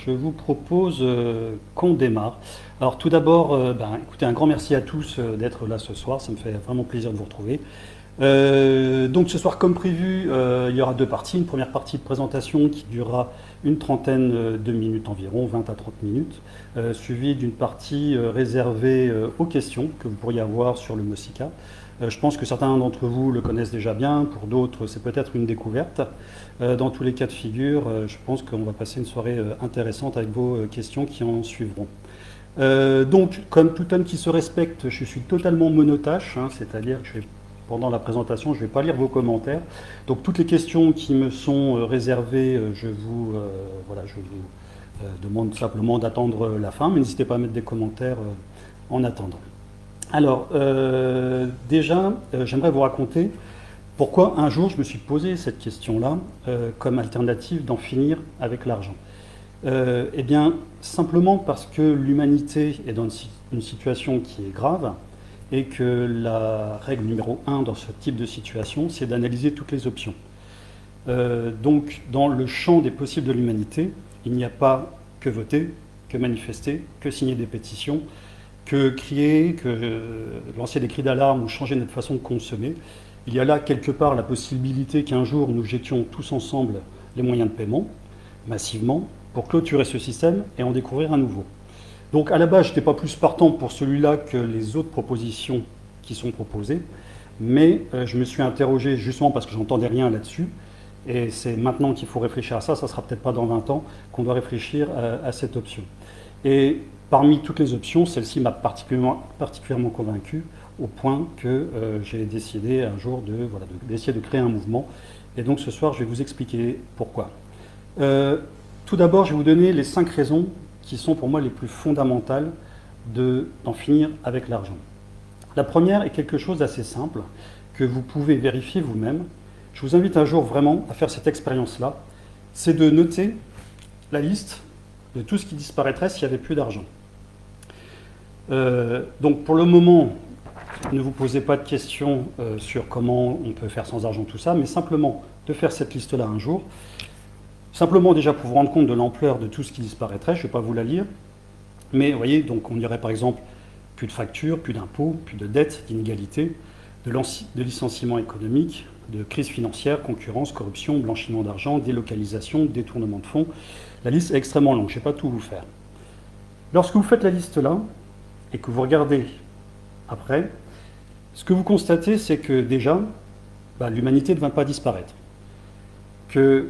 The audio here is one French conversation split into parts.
je vous propose qu'on démarre. Alors tout d'abord, écoutez, un grand merci à tous d'être là ce soir, ça me fait vraiment plaisir de vous retrouver. Donc ce soir, comme prévu, il y aura deux parties. Une première partie de présentation qui durera une trentaine de minutes environ, 20 à 30 minutes, suivie d'une partie réservée aux questions que vous pourriez avoir sur le MOSICA. Je pense que certains d'entre vous le connaissent déjà bien, pour d'autres c'est peut-être une découverte. Dans tous les cas de figure, je pense qu'on va passer une soirée intéressante avec vos questions qui en suivront. Donc, comme tout homme qui se respecte, je suis totalement monotache, c'est-à-dire que pendant la présentation, je ne vais pas lire vos commentaires. Donc, toutes les questions qui me sont réservées, je vous demande simplement d'attendre la fin, mais n'hésitez pas à mettre des commentaires en attendant. Alors, déjà, j'aimerais vous raconter pourquoi un jour je me suis posé cette question-là comme alternative d'en finir avec l'argent. Eh bien, simplement parce que l'humanité est dans une situation qui est grave et que la règle numéro 1 dans ce type de situation, c'est d'analyser toutes les options. Donc, dans le champ des possibles de l'humanité, il n'y a pas que voter, que manifester, que signer des pétitions, que crier, que lancer des cris d'alarme ou changer notre façon de consommer. Il y a là quelque part la possibilité qu'un jour nous jetions tous ensemble les moyens de paiement, massivement, pour clôturer ce système et en découvrir un nouveau. Donc à la base, je n'étais pas plus partant pour celui-là que les autres propositions qui sont proposées, mais je me suis interrogé justement parce que j'entendais rien là-dessus, et c'est maintenant qu'il faut réfléchir à ça, ça sera peut-être pas dans 20 ans qu'on doit réfléchir à cette option. Et parmi toutes les options, celle-ci m'a particulièrement convaincu au point que j'ai décidé un jour d'essayer de créer un mouvement. Et donc ce soir, je vais vous expliquer pourquoi. Tout d'abord, je vais vous donner les 5 raisons qui sont pour moi les plus fondamentales d'en finir avec l'argent. La première est quelque chose d'assez simple que vous pouvez vérifier vous-même. Je vous invite un jour vraiment à faire cette expérience-là. C'est de noter la liste de tout ce qui disparaîtrait s'il n'y avait plus d'argent. Donc pour le moment, ne vous posez pas de questions sur comment on peut faire sans argent tout ça, mais simplement de faire cette liste-là un jour. Simplement déjà pour vous rendre compte de l'ampleur de tout ce qui disparaîtrait, je ne vais pas vous la lire, mais vous voyez, donc on dirait par exemple plus de factures, plus d'impôts, plus de dettes, d'inégalités, de licenciements économiques, de crise financière, concurrence, corruption, blanchiment d'argent, délocalisation, détournement de fonds. La liste est extrêmement longue, je ne vais pas tout vous faire. Lorsque vous faites la liste là, et que vous regardez après, ce que vous constatez, c'est que déjà, l'humanité ne va pas disparaître. Que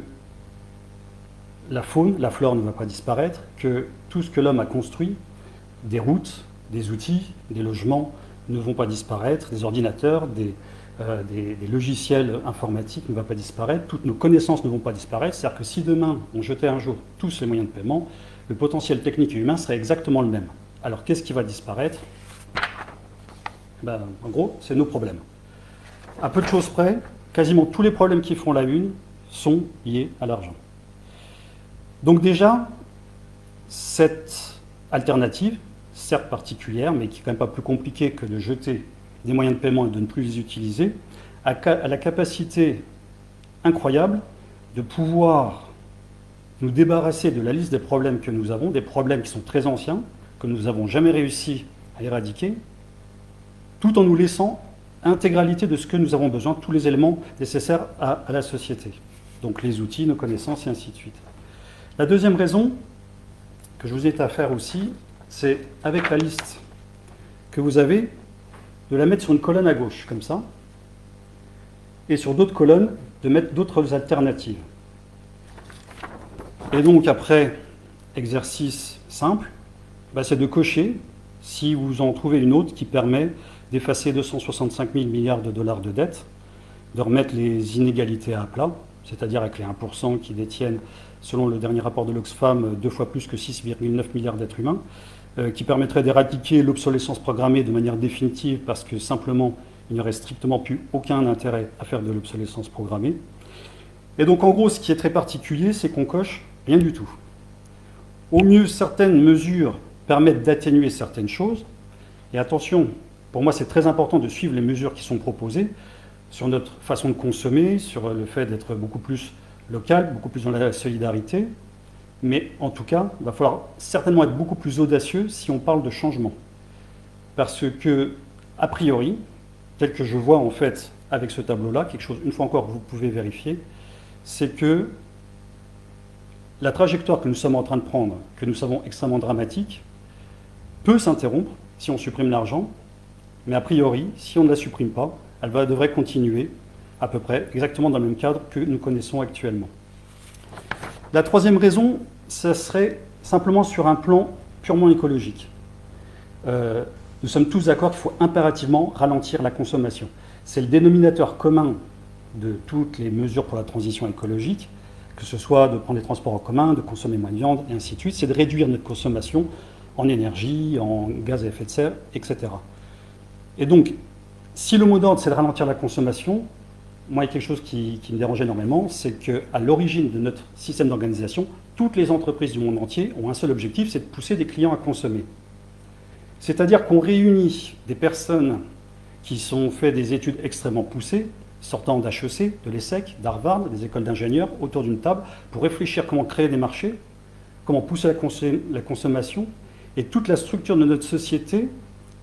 la faune, la flore ne va pas disparaître, que tout ce que l'homme a construit, des routes, des outils, des logements, ne vont pas disparaître, des ordinateurs, des logiciels informatiques ne vont pas disparaître, toutes nos connaissances ne vont pas disparaître. C'est-à-dire que si demain, on jetait un jour tous les moyens de paiement, le potentiel technique et humain serait exactement le même. Alors qu'est-ce qui va disparaître ? En gros, c'est nos problèmes. À peu de choses près, quasiment tous les problèmes qui font la une sont liés à l'argent. Donc déjà, cette alternative, certes particulière, mais qui est quand même pas plus compliquée que de jeter des moyens de paiement et de ne plus les utiliser, a la capacité incroyable de pouvoir nous débarrasser de la liste des problèmes que nous avons, des problèmes qui sont très anciens, que nous n'avons jamais réussi à éradiquer, tout en nous laissant l'intégralité de ce que nous avons besoin, tous les éléments nécessaires à la société. Donc les outils, nos connaissances et ainsi de suite. La deuxième raison que je vous ai à faire aussi, c'est avec la liste que vous avez, de la mettre sur une colonne à gauche, comme ça, et sur d'autres colonnes, de mettre d'autres alternatives. Et donc après, exercice simple, c'est de cocher, si vous en trouvez une autre qui permet d'effacer 265 000 milliards de dollars de dette, de remettre les inégalités à plat, c'est-à-dire avec les 1% qui détiennent, selon le dernier rapport de l'Oxfam, 2 fois plus que 6,9 milliards d'êtres humains, qui permettrait d'éradiquer l'obsolescence programmée de manière définitive parce que simplement, il n'y aurait strictement plus aucun intérêt à faire de l'obsolescence programmée. Et donc en gros, ce qui est très particulier, c'est qu'on coche rien du tout. Au mieux, certaines mesures permettent d'atténuer certaines choses. Et attention, pour moi, c'est très important de suivre les mesures qui sont proposées sur notre façon de consommer, sur le fait d'être beaucoup plus local, beaucoup plus dans la solidarité. Mais en tout cas, il va falloir certainement être beaucoup plus audacieux si on parle de changement. Parce que, a priori, tel que je vois en fait avec ce tableau-là, quelque chose, une fois encore, que vous pouvez vérifier, c'est que la trajectoire que nous sommes en train de prendre, que nous savons extrêmement dramatique, peut s'interrompre si on supprime l'argent, mais a priori, si on ne la supprime pas, elle devrait continuer à peu près exactement dans le même cadre que nous connaissons actuellement. La troisième raison, ce serait simplement sur un plan purement écologique. Nous sommes tous d'accord qu'il faut impérativement ralentir la consommation. C'est le dénominateur commun de toutes les mesures pour la transition écologique, que ce soit de prendre les transports en commun, de consommer moins de viande, et ainsi de suite, c'est de réduire notre consommation en énergie, en gaz à effet de serre, etc. Et donc, si le mot d'ordre, c'est de ralentir la consommation, moi, il y a quelque chose qui me dérange énormément, c'est qu'à l'origine de notre système d'organisation, toutes les entreprises du monde entier ont un seul objectif, c'est de pousser des clients à consommer. C'est-à-dire qu'on réunit des personnes qui ont fait des études extrêmement poussées, sortant d'HEC, de l'ESSEC, d'Harvard, des écoles d'ingénieurs, autour d'une table, pour réfléchir comment créer des marchés, comment pousser la consommation, et toute la structure de notre société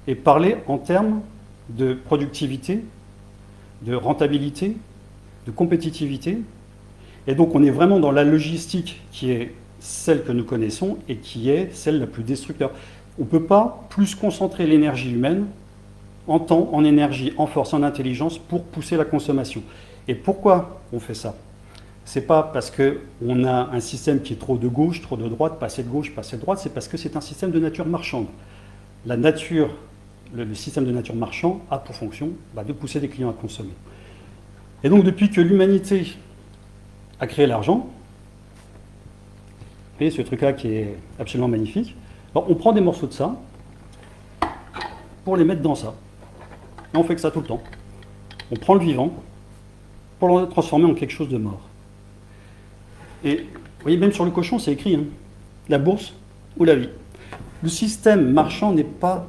est parlée en termes de productivité, de rentabilité, de compétitivité. Et donc on est vraiment dans la logistique qui est celle que nous connaissons et qui est celle la plus destructeur. On ne peut pas plus concentrer l'énergie humaine en temps, en énergie, en force, en intelligence pour pousser la consommation. Et pourquoi on fait ça? C'est pas parce qu'on a un système qui est trop de gauche, trop de droite, pas assez de gauche, pas assez de droite, c'est parce que c'est un système de nature marchande. La nature, le système de nature marchand a pour fonction de pousser des clients à consommer. Et donc depuis que l'humanité a créé l'argent, vous voyez ce truc-là qui est absolument magnifique, alors on prend des morceaux de ça pour les mettre dans ça. Et on fait que ça tout le temps. On prend le vivant pour le transformer en quelque chose de mort. Et vous voyez, même sur le cochon, c'est écrit, hein, la bourse ou la vie. Le système marchand n'est pas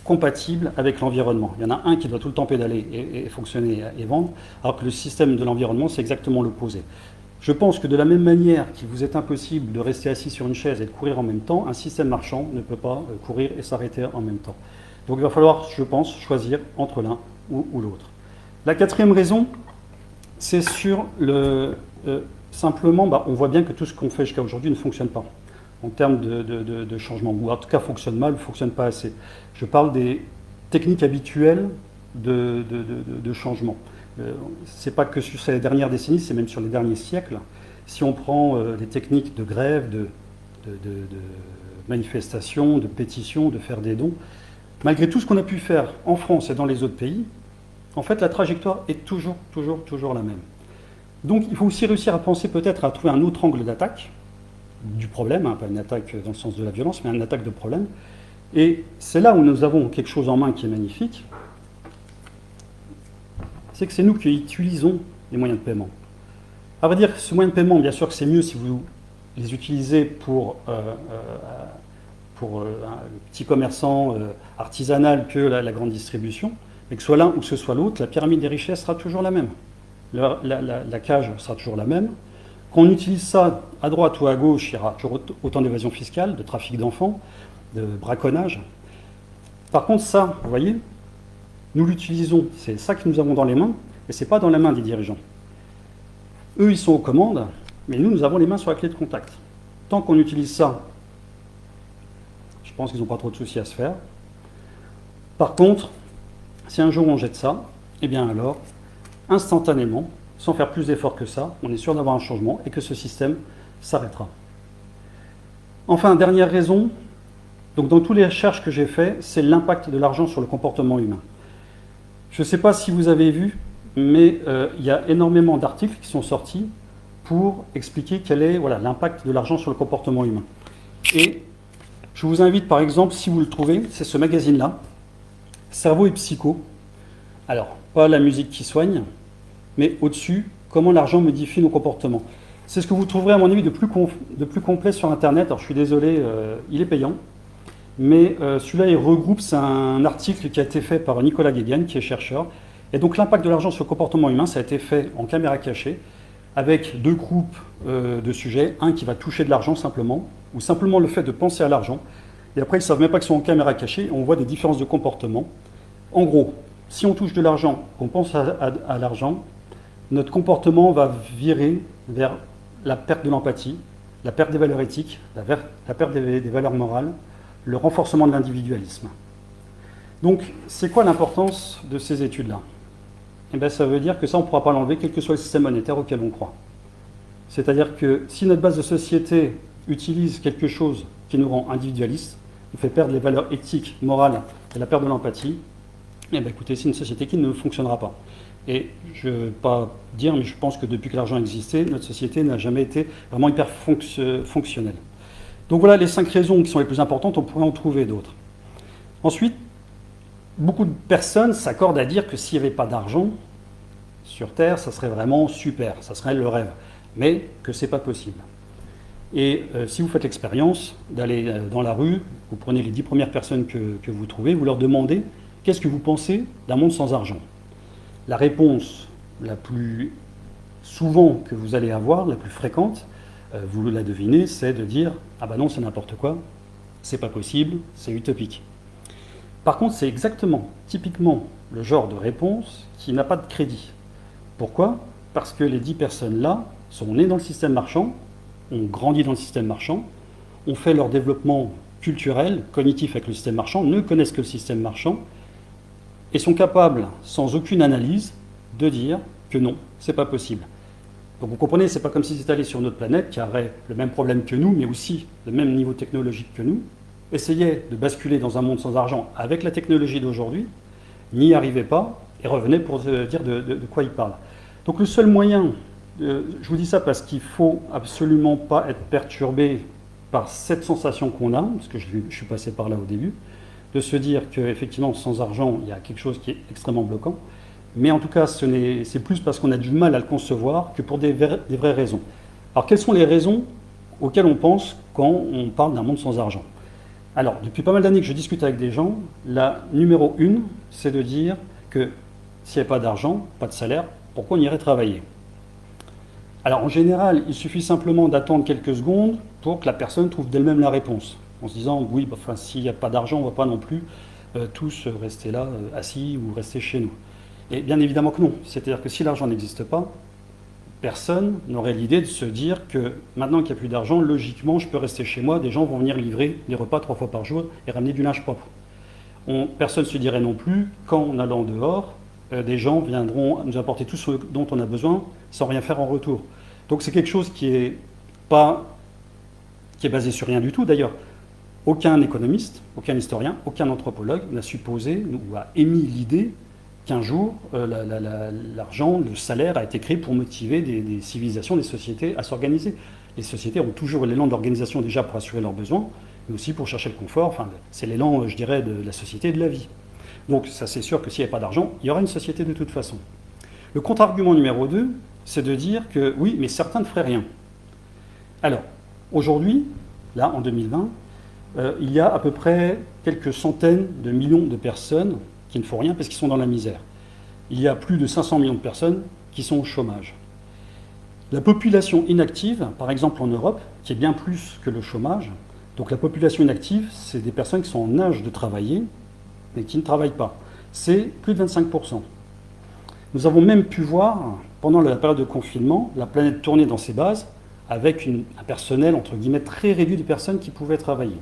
compatible avec l'environnement. Il y en a un qui doit tout le temps pédaler et fonctionner et vendre, alors que le système de l'environnement, c'est exactement l'opposé. Je pense que de la même manière qu'il vous est impossible de rester assis sur une chaise et de courir en même temps, un système marchand ne peut pas courir et s'arrêter en même temps. Donc il va falloir, je pense, choisir entre l'un ou l'autre. La quatrième raison, c'est sur le... simplement, on voit bien que tout ce qu'on fait jusqu'à aujourd'hui ne fonctionne pas en termes de changement, ou en tout cas fonctionne mal, ne fonctionne pas assez. Je parle des techniques habituelles de changement. C'est pas que sur ces dernières décennies, c'est même sur les derniers siècles. Si on prend des techniques de grève, de manifestation, de pétition, de faire des dons, malgré tout ce qu'on a pu faire en France et dans les autres pays, en fait la trajectoire est toujours la même. Donc il faut aussi réussir à penser peut-être à trouver un autre angle d'attaque du problème, hein, pas une attaque dans le sens de la violence, mais une attaque de problème. Et c'est là où nous avons quelque chose en main qui est magnifique, c'est que c'est nous qui utilisons les moyens de paiement. À vrai dire, ce moyen de paiement, bien sûr que c'est mieux si vous les utilisez pour le petit commerçant artisanal que la grande distribution, mais que ce soit l'un ou que ce soit l'autre, la pyramide des richesses sera toujours la même. La cage sera toujours la même. Qu'on utilise ça à droite ou à gauche, il y aura toujours autant d'évasion fiscale, de trafic d'enfants, de braconnage. Par contre, ça, vous voyez, nous l'utilisons, c'est ça que nous avons dans les mains, mais ce n'est pas dans la main des dirigeants. Eux, ils sont aux commandes, mais nous avons les mains sur la clé de contact. Tant qu'on utilise ça, je pense qu'ils n'ont pas trop de soucis à se faire. Par contre, si un jour on jette ça, eh bien alors, instantanément, sans faire plus d'efforts que ça, on est sûr d'avoir un changement et que ce système s'arrêtera. Enfin, dernière raison, donc dans toutes les recherches que j'ai faites, c'est l'impact de l'argent sur le comportement humain. Je ne sais pas si vous avez vu, mais il y a énormément d'articles qui sont sortis pour expliquer quel est l'impact de l'argent sur le comportement humain. Et je vous invite par exemple, si vous le trouvez, c'est ce magazine-là, Cerveau et Psycho. Alors, pas la musique qui soigne, mais au-dessus, comment l'argent modifie nos comportements. C'est ce que vous trouverez à mon avis de plus complet sur Internet. Alors je suis désolé, il est payant, mais celui-là il regroupe, c'est un article qui a été fait par Nicolas Guéguen, qui est chercheur. Et donc l'impact de l'argent sur le comportement humain, ça a été fait en caméra cachée. avec deux groupes de sujets, un qui va toucher de l'argent simplement, ou simplement le fait de penser à l'argent, et après ils ne savent même pas qu'ils sont en caméra cachée, on voit des différences de comportement. En gros, si on touche de l'argent, qu'on pense à l'argent, notre comportement va virer vers la perte de l'empathie, la perte des valeurs éthiques, la perte des valeurs morales, le renforcement de l'individualisme. Donc, c'est quoi l'importance de ces études-là? Eh bien, ça veut dire que ça, on ne pourra pas l'enlever, quel que soit le système monétaire auquel on croit. C'est-à-dire que si notre base de société utilise quelque chose qui nous rend individualistes, nous fait perdre les valeurs éthiques, morales et la perte de l'empathie, eh bien, écoutez, c'est une société qui ne fonctionnera pas. Et je ne veux pas dire, mais je pense que depuis que l'argent existait, notre société n'a jamais été vraiment hyper fonctionnelle. Donc voilà les 5 raisons qui sont les plus importantes, on pourrait en trouver d'autres. Ensuite, beaucoup de personnes s'accordent à dire que s'il n'y avait pas d'argent sur Terre, ça serait vraiment super, ça serait le rêve, mais que ce n'est pas possible. Et si vous faites l'expérience d'aller dans la rue, vous prenez les 10 premières personnes que vous trouvez, vous leur demandez qu'est-ce que vous pensez d'un monde sans argent. La réponse la plus souvent que vous allez avoir, la plus fréquente, vous la devinez, c'est de dire « Ah ben non, c'est n'importe quoi, c'est pas possible, c'est utopique ». Par contre, c'est exactement, typiquement, le genre de réponse qui n'a pas de crédit. Pourquoi? Parce que les 10 personnes-là sont nées dans le système marchand, ont grandi dans le système marchand, ont fait leur développement culturel, cognitif avec le système marchand, ne connaissent que le système marchand, et sont capables, sans aucune analyse, de dire que non, c'est pas possible. Donc vous comprenez, c'est pas comme si c'était allé sur une autre planète qui aurait le même problème que nous, mais aussi le même niveau technologique que nous, essayait de basculer dans un monde sans argent avec la technologie d'aujourd'hui, n'y arrivait pas et revenait pour dire de quoi il parle. Donc le seul moyen, je vous dis ça parce qu'il ne faut absolument pas être perturbé par cette sensation qu'on a, parce que je suis passé par là au début, de se dire qu'effectivement sans argent il y a quelque chose qui est extrêmement bloquant, mais en tout cas c'est plus parce qu'on a du mal à le concevoir que pour des vraies raisons. Alors quelles sont les raisons auxquelles on pense quand on parle d'un monde sans argent? Alors, depuis pas mal d'années que je discute avec des gens, la numéro 1, c'est de dire que s'il n'y a pas d'argent, pas de salaire, pourquoi on irait travailler? Alors, en général, il suffit simplement d'attendre quelques secondes pour que la personne trouve d'elle-même la réponse, en se disant, oui, enfin, s'il n'y a pas d'argent, on ne va pas non plus tous rester là, assis ou rester chez nous. Et bien évidemment que non. C'est-à-dire que si l'argent n'existe pas, personne n'aurait l'idée de se dire que maintenant qu'il n'y a plus d'argent, logiquement, je peux rester chez moi, des gens vont venir livrer des repas 3 fois par jour et ramener du linge propre. Personne ne se dirait non plus qu'en allant dehors, des gens viendront nous apporter tout ce dont on a besoin sans rien faire en retour. Donc c'est quelque chose qui est basé sur rien du tout. D'ailleurs, aucun économiste, aucun historien, aucun anthropologue n'a supposé ou a émis l'idée qu'un jour, l'argent, le salaire a été créé pour motiver des civilisations, des sociétés à s'organiser. Les sociétés ont toujours l'élan de l'organisation déjà pour assurer leurs besoins, mais aussi pour chercher le confort. Enfin, c'est l'élan, je dirais, de la société et de la vie. Donc ça, c'est sûr que s'il n'y avait pas d'argent, il y aura une société de toute façon. Le contre-argument numéro 2, c'est de dire que oui, mais certains ne feraient rien. Alors, aujourd'hui, là, en 2020, il y a à peu près quelques centaines de millions de personnes qui ne font rien parce qu'ils sont dans la misère. Il y a plus de 500 millions de personnes qui sont au chômage. La population inactive, par exemple en Europe, qui est bien plus que le chômage, donc la population inactive, c'est des personnes qui sont en âge de travailler, mais qui ne travaillent pas. C'est plus de 25%. Nous avons même pu voir, pendant la période de confinement, la planète tourner dans ses bases, avec un personnel, entre guillemets, très réduit de personnes qui pouvaient travailler.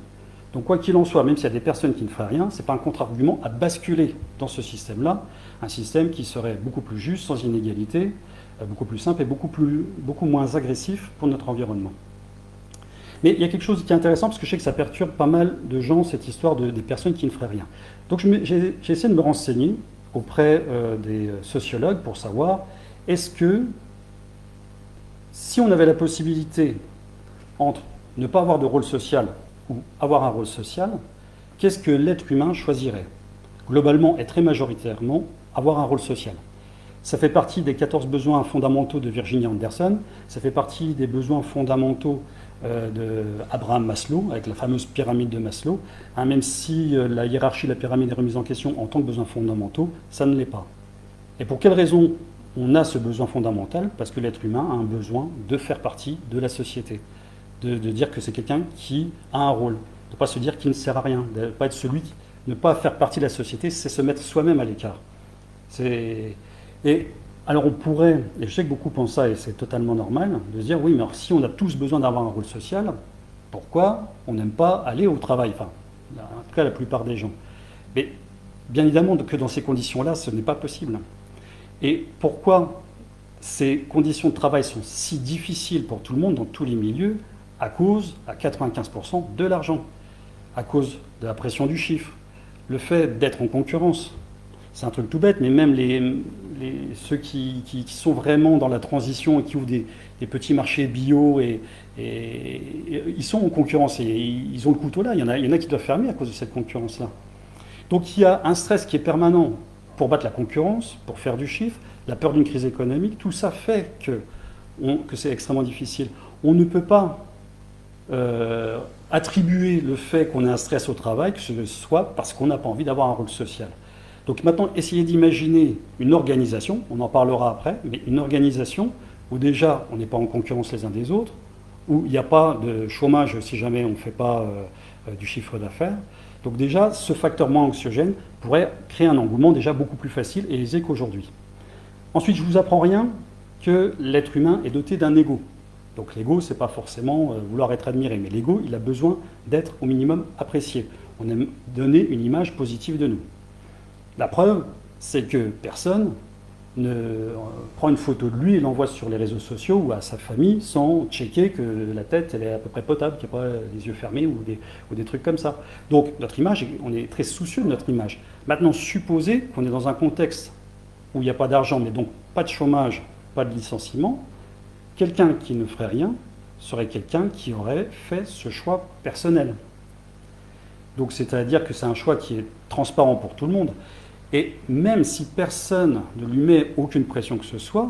Donc quoi qu'il en soit, même s'il y a des personnes qui ne feraient rien, ce n'est pas un contre-argument à basculer dans ce système-là, un système qui serait beaucoup plus juste, sans inégalité, beaucoup plus simple et beaucoup moins agressif pour notre environnement. Mais il y a quelque chose qui est intéressant, parce que je sais que ça perturbe pas mal de gens, cette histoire des personnes qui ne feraient rien. Donc j'ai essayé de me renseigner auprès des sociologues pour savoir, est-ce que, si on avait la possibilité entre ne pas avoir de rôle social ou avoir un rôle social, qu'est-ce que l'être humain choisirait? Globalement et très majoritairement, avoir un rôle social. Ça fait partie des 14 besoins fondamentaux de Virginia Anderson, ça fait partie des besoins fondamentaux de Abraham Maslow, avec la fameuse pyramide de Maslow, même si la hiérarchie de la pyramide est remise en question en tant que besoins fondamentaux, ça ne l'est pas. Et pour quelle raison on a ce besoin fondamental parce que l'être humain a un besoin de faire partie de la société, de dire que c'est quelqu'un qui a un rôle, de ne pas se dire qu'il ne sert à rien, de ne pas être celui qui ne pas faire partie de la société, c'est se mettre soi-même à l'écart. Et alors on pourrait, et je sais que beaucoup pensent ça et c'est totalement normal, de se dire oui mais alors si on a tous besoin d'avoir un rôle social, pourquoi on n'aime pas aller au travail, enfin en tout cas la plupart des gens. Mais bien évidemment que dans ces conditions-là, ce n'est pas possible. Et pourquoi ces conditions de travail sont si difficiles pour tout le monde dans tous les milieux? À cause, à 95%, de l'argent, à cause de la pression du chiffre, le fait d'être en concurrence. C'est un truc tout bête, mais même ceux qui sont vraiment dans la transition et qui ouvrent des petits marchés bio, et ils sont en concurrence et ils ont le couteau là. Il y en a qui doivent fermer à cause de cette concurrence-là. Donc il y a un stress qui est permanent pour battre la concurrence, pour faire du chiffre, la peur d'une crise économique. Tout ça fait que c'est extrêmement difficile. On ne peut pas attribuer le fait qu'on ait un stress au travail, que ce soit parce qu'on n'a pas envie d'avoir un rôle social. Donc maintenant, essayez d'imaginer une organisation, on en parlera après, mais une organisation où déjà on n'est pas en concurrence les uns des autres, où il n'y a pas de chômage si jamais on ne fait pas du chiffre d'affaires. Donc déjà, ce facteur moins anxiogène pourrait créer un engouement déjà beaucoup plus facile et aisé qu'aujourd'hui. Ensuite, je ne vous apprends rien que l'être humain est doté d'un ego. Donc l'ego, ce n'est pas forcément vouloir être admiré, mais l'ego, il a besoin d'être au minimum apprécié. On aime donner une image positive de nous. La preuve, c'est que personne ne prend une photo de lui et l'envoie sur les réseaux sociaux ou à sa famille sans checker que la tête elle est à peu près potable, qu'il n'y a pas les yeux fermés ou des trucs comme ça. Donc notre image, on est très soucieux de notre image. Maintenant, supposez qu'on est dans un contexte où il n'y a pas d'argent, mais donc pas de chômage, pas de licenciement, quelqu'un qui ne ferait rien serait quelqu'un qui aurait fait ce choix personnel. Donc c'est-à-dire que c'est un choix qui est transparent pour tout le monde. Et même si personne ne lui met aucune pression que ce soit,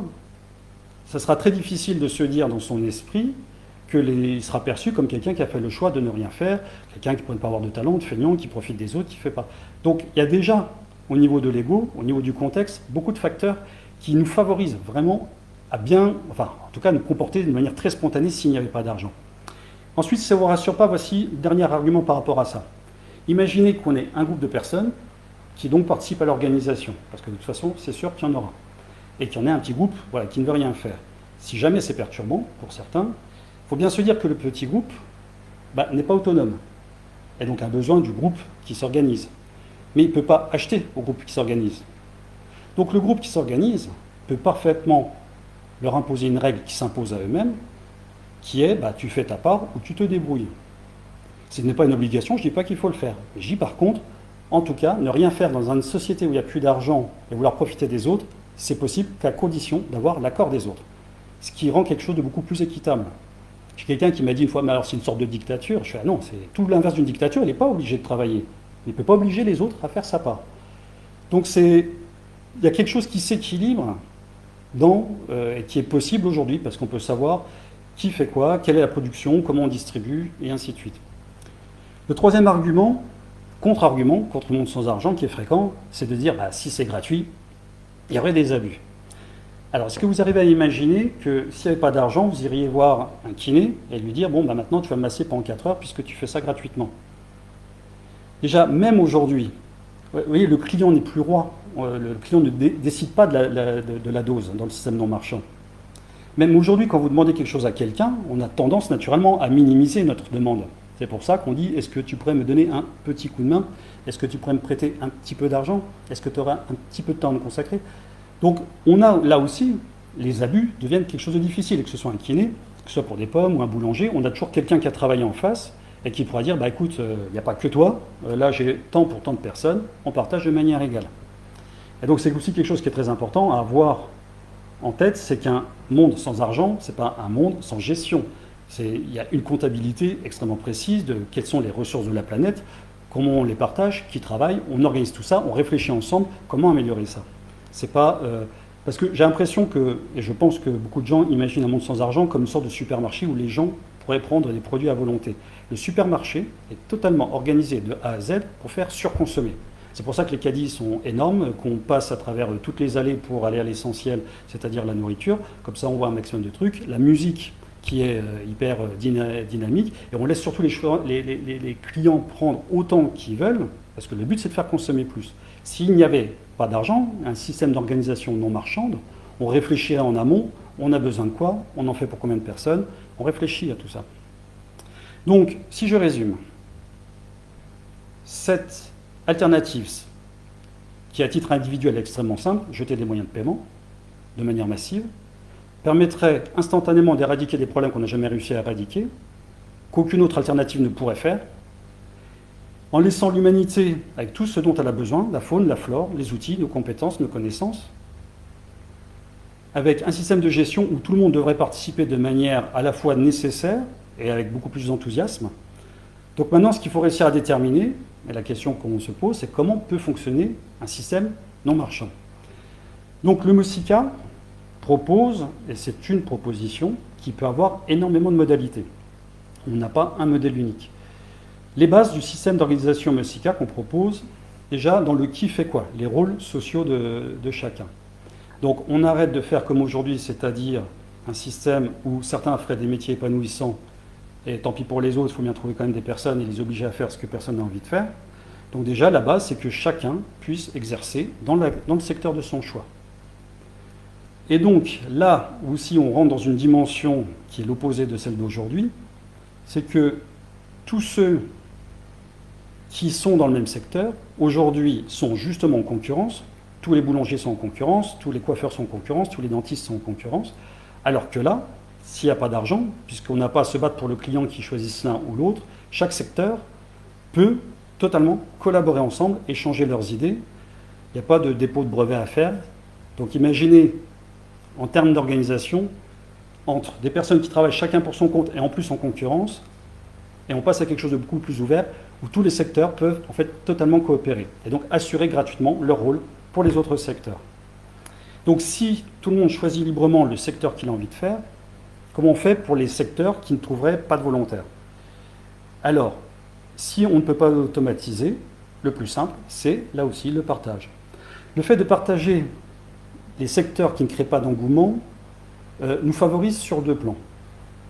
ça sera très difficile de se dire dans son esprit qu'il sera perçu comme quelqu'un qui a fait le choix de ne rien faire, quelqu'un qui ne pourrait pas avoir de talent, de feignant, qui profite des autres, qui ne fait pas. Donc il y a déjà, au niveau de l'ego, au niveau du contexte, beaucoup de facteurs qui nous favorisent vraiment à bien, enfin en tout cas nous comporter d'une manière très spontanée s'il n'y avait pas d'argent. Ensuite, si ça ne vous rassure pas, voici le dernier argument par rapport à ça. Imaginez qu'on ait un groupe de personnes qui donc participent à l'organisation, parce que de toute façon, c'est sûr qu'il y en aura. Et qu'il y en ait un petit groupe qui ne veut rien faire. Si jamais c'est perturbant, pour certains, il faut bien se dire que le petit groupe n'est pas autonome, et donc a besoin du groupe qui s'organise. Mais il ne peut pas acheter au groupe qui s'organise. Donc le groupe qui s'organise peut parfaitement leur imposer une règle qui s'impose à eux-mêmes, qui est tu fais ta part ou tu te débrouilles. Ce n'est pas une obligation, je ne dis pas qu'il faut le faire. Mais je dis par contre, en tout cas, ne rien faire dans une société où il n'y a plus d'argent et vouloir profiter des autres, c'est possible qu'à condition d'avoir l'accord des autres. Ce qui rend quelque chose de beaucoup plus équitable. J'ai quelqu'un qui m'a dit une fois, mais alors c'est une sorte de dictature. Je fais, ah non, c'est tout l'inverse d'une dictature, il n'est pas obligé de travailler. Il ne peut pas obliger les autres à faire sa part. Donc il y a quelque chose qui s'équilibre et qui est possible aujourd'hui, parce qu'on peut savoir qui fait quoi, quelle est la production, comment on distribue, et ainsi de suite. Le troisième argument, contre-argument, contre le monde sans argent, qui est fréquent, c'est de dire, si c'est gratuit, il y aurait des abus. Alors, est-ce que vous arrivez à imaginer que s'il n'y avait pas d'argent, vous iriez voir un kiné et lui dire, maintenant tu vas me masser pendant 4 heures puisque tu fais ça gratuitement. Déjà, même aujourd'hui, vous voyez, le client n'est plus roi. Le client ne décide pas de la dose dans le système non marchand. Même aujourd'hui, quand vous demandez quelque chose à quelqu'un, on a tendance naturellement à minimiser notre demande. C'est pour ça qu'on dit, est-ce que tu pourrais me donner un petit coup de main? Est-ce que tu pourrais me prêter un petit peu d'argent? Est-ce que tu auras un petit peu de temps à me consacrer? Donc on a là aussi, les abus deviennent quelque chose de difficile, que ce soit un kiné, que ce soit pour des pommes ou un boulanger, on a toujours quelqu'un qui a travaillé en face et qui pourra dire, écoute, il n'y a pas que toi, là j'ai tant pour tant de personnes, on partage de manière égale. Et donc c'est aussi quelque chose qui est très important à avoir en tête, c'est qu'un monde sans argent, ce n'est pas un monde sans gestion. Il y a une comptabilité extrêmement précise de quelles sont les ressources de la planète, comment on les partage, qui travaille, on organise tout ça, on réfléchit ensemble comment améliorer ça. C'est pas parce que j'ai l'impression que, et je pense que beaucoup de gens imaginent un monde sans argent comme une sorte de supermarché où les gens pourraient prendre des produits à volonté. Le supermarché est totalement organisé de A à Z pour faire surconsommer. C'est pour ça que les caddies sont énormes, qu'on passe à travers toutes les allées pour aller à l'essentiel, c'est-à-dire la nourriture. Comme ça, on voit un maximum de trucs. La musique qui est hyper dynamique. Et on laisse surtout les clients prendre autant qu'ils veulent, parce que le but, c'est de faire consommer plus. S'il n'y avait pas d'argent, un système d'organisation non marchande, on réfléchirait en amont, on a besoin de quoi, on en fait pour combien de personnes, on réfléchit à tout ça. Donc, si je résume, cette alternative, qui à titre individuel est extrêmement simple, jeter des moyens de paiement de manière massive, permettrait instantanément d'éradiquer des problèmes qu'on n'a jamais réussi à éradiquer, qu'aucune autre alternative ne pourrait faire, en laissant l'humanité avec tout ce dont elle a besoin, la faune, la flore, les outils, nos compétences, nos connaissances, avec un système de gestion où tout le monde devrait participer de manière à la fois nécessaire et avec beaucoup plus d'enthousiasme. Donc maintenant, ce qu'il faut réussir à déterminer, et la question qu'on se pose, c'est comment peut fonctionner un système non marchand. Donc le MOSICA propose, et c'est une proposition, qui peut avoir énormément de modalités. On n'a pas un modèle unique. Les bases du système d'organisation MOSICA qu'on propose, déjà dans le qui fait quoi, les rôles sociaux de chacun. Donc on arrête de faire comme aujourd'hui, c'est-à-dire un système où certains feraient des métiers épanouissants, et tant pis pour les autres, il faut bien trouver quand même des personnes et les obliger à faire ce que personne n'a envie de faire. Donc déjà, la base, c'est que chacun puisse exercer dans le secteur de son choix. Et donc, là où si on rentre dans une dimension qui est l'opposé de celle d'aujourd'hui, c'est que tous ceux qui sont dans le même secteur, aujourd'hui, sont justement en concurrence. Tous les boulangers sont en concurrence, tous les coiffeurs sont en concurrence, tous les dentistes sont en concurrence. Alors que là, s'il n'y a pas d'argent, puisqu'on n'a pas à se battre pour le client qui choisisse l'un ou l'autre, chaque secteur peut totalement collaborer ensemble, échanger leurs idées. Il n'y a pas de dépôt de brevet à faire. Donc imaginez, en termes d'organisation, entre des personnes qui travaillent chacun pour son compte et en plus en concurrence, et on passe à quelque chose de beaucoup plus ouvert, où tous les secteurs peuvent en fait totalement coopérer, et donc assurer gratuitement leur rôle pour les autres secteurs. Donc si tout le monde choisit librement le secteur qu'il a envie de faire, comment on fait pour les secteurs qui ne trouveraient pas de volontaires? Alors, si on ne peut pas automatiser, le plus simple, c'est là aussi le partage. Le fait de partager les secteurs qui ne créent pas d'engouement nous favorise sur deux plans.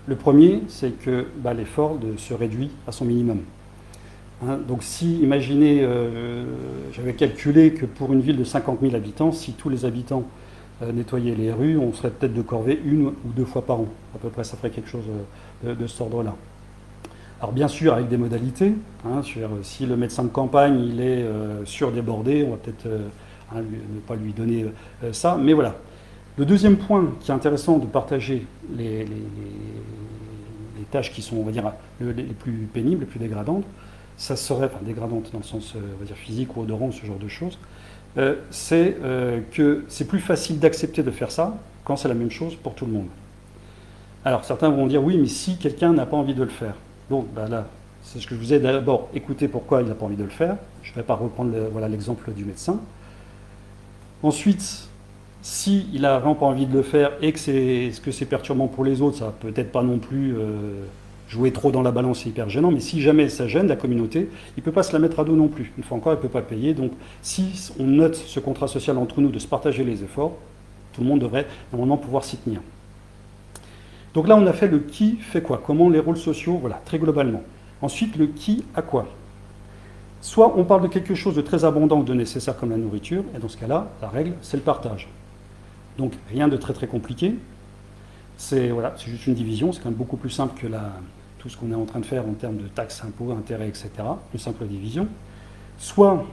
Le premier, c'est que l'effort se réduit à son minimum. Donc si, imaginez, j'avais calculé que pour une ville de 50 000 habitants, si tous les habitants nettoyaient les rues, on serait peut-être de corvée une ou deux fois par an. À peu près, ça ferait quelque chose de cet ordre-là. Alors bien sûr, avec des modalités. Si le médecin de campagne il est surdébordé, on va peut-être ne pas lui donner ça. Mais voilà. Le deuxième point qui est intéressant de partager les tâches qui sont, on va dire, les plus pénibles, les plus dégradantes, ça serait, enfin dégradantes dans le sens on va dire physique ou odorant, ce genre de choses, c'est que c'est plus facile d'accepter de faire ça quand c'est la même chose pour tout le monde. Alors certains vont dire oui, mais si quelqu'un n'a pas envie de le faire. Donc là, c'est ce que je vous ai d'abord écouté pourquoi il n'a pas envie de le faire. Je ne vais pas reprendre l'exemple du médecin. Ensuite, s'il n'a vraiment pas envie de le faire et que c'est perturbant pour les autres, ça va peut-être pas non plus jouer trop dans la balance, c'est hyper gênant, mais si jamais ça gêne la communauté, il ne peut pas se la mettre à dos non plus. Une fois encore, il ne peut pas payer. Donc si on note ce contrat social entre nous de se partager les efforts, tout le monde devrait normalement pouvoir s'y tenir. Donc là, on a fait le qui fait quoi, comment les rôles sociaux, voilà, très globalement. Ensuite, le qui à quoi. Soit on parle de quelque chose de très abondant ou de nécessaire comme la nourriture, et dans ce cas-là, la règle, c'est le partage. Donc rien de très très compliqué. C'est juste une division, c'est quand même beaucoup plus simple que tout ce qu'on est en train de faire en termes de taxes, impôts, intérêts, etc. Une simple division. Soit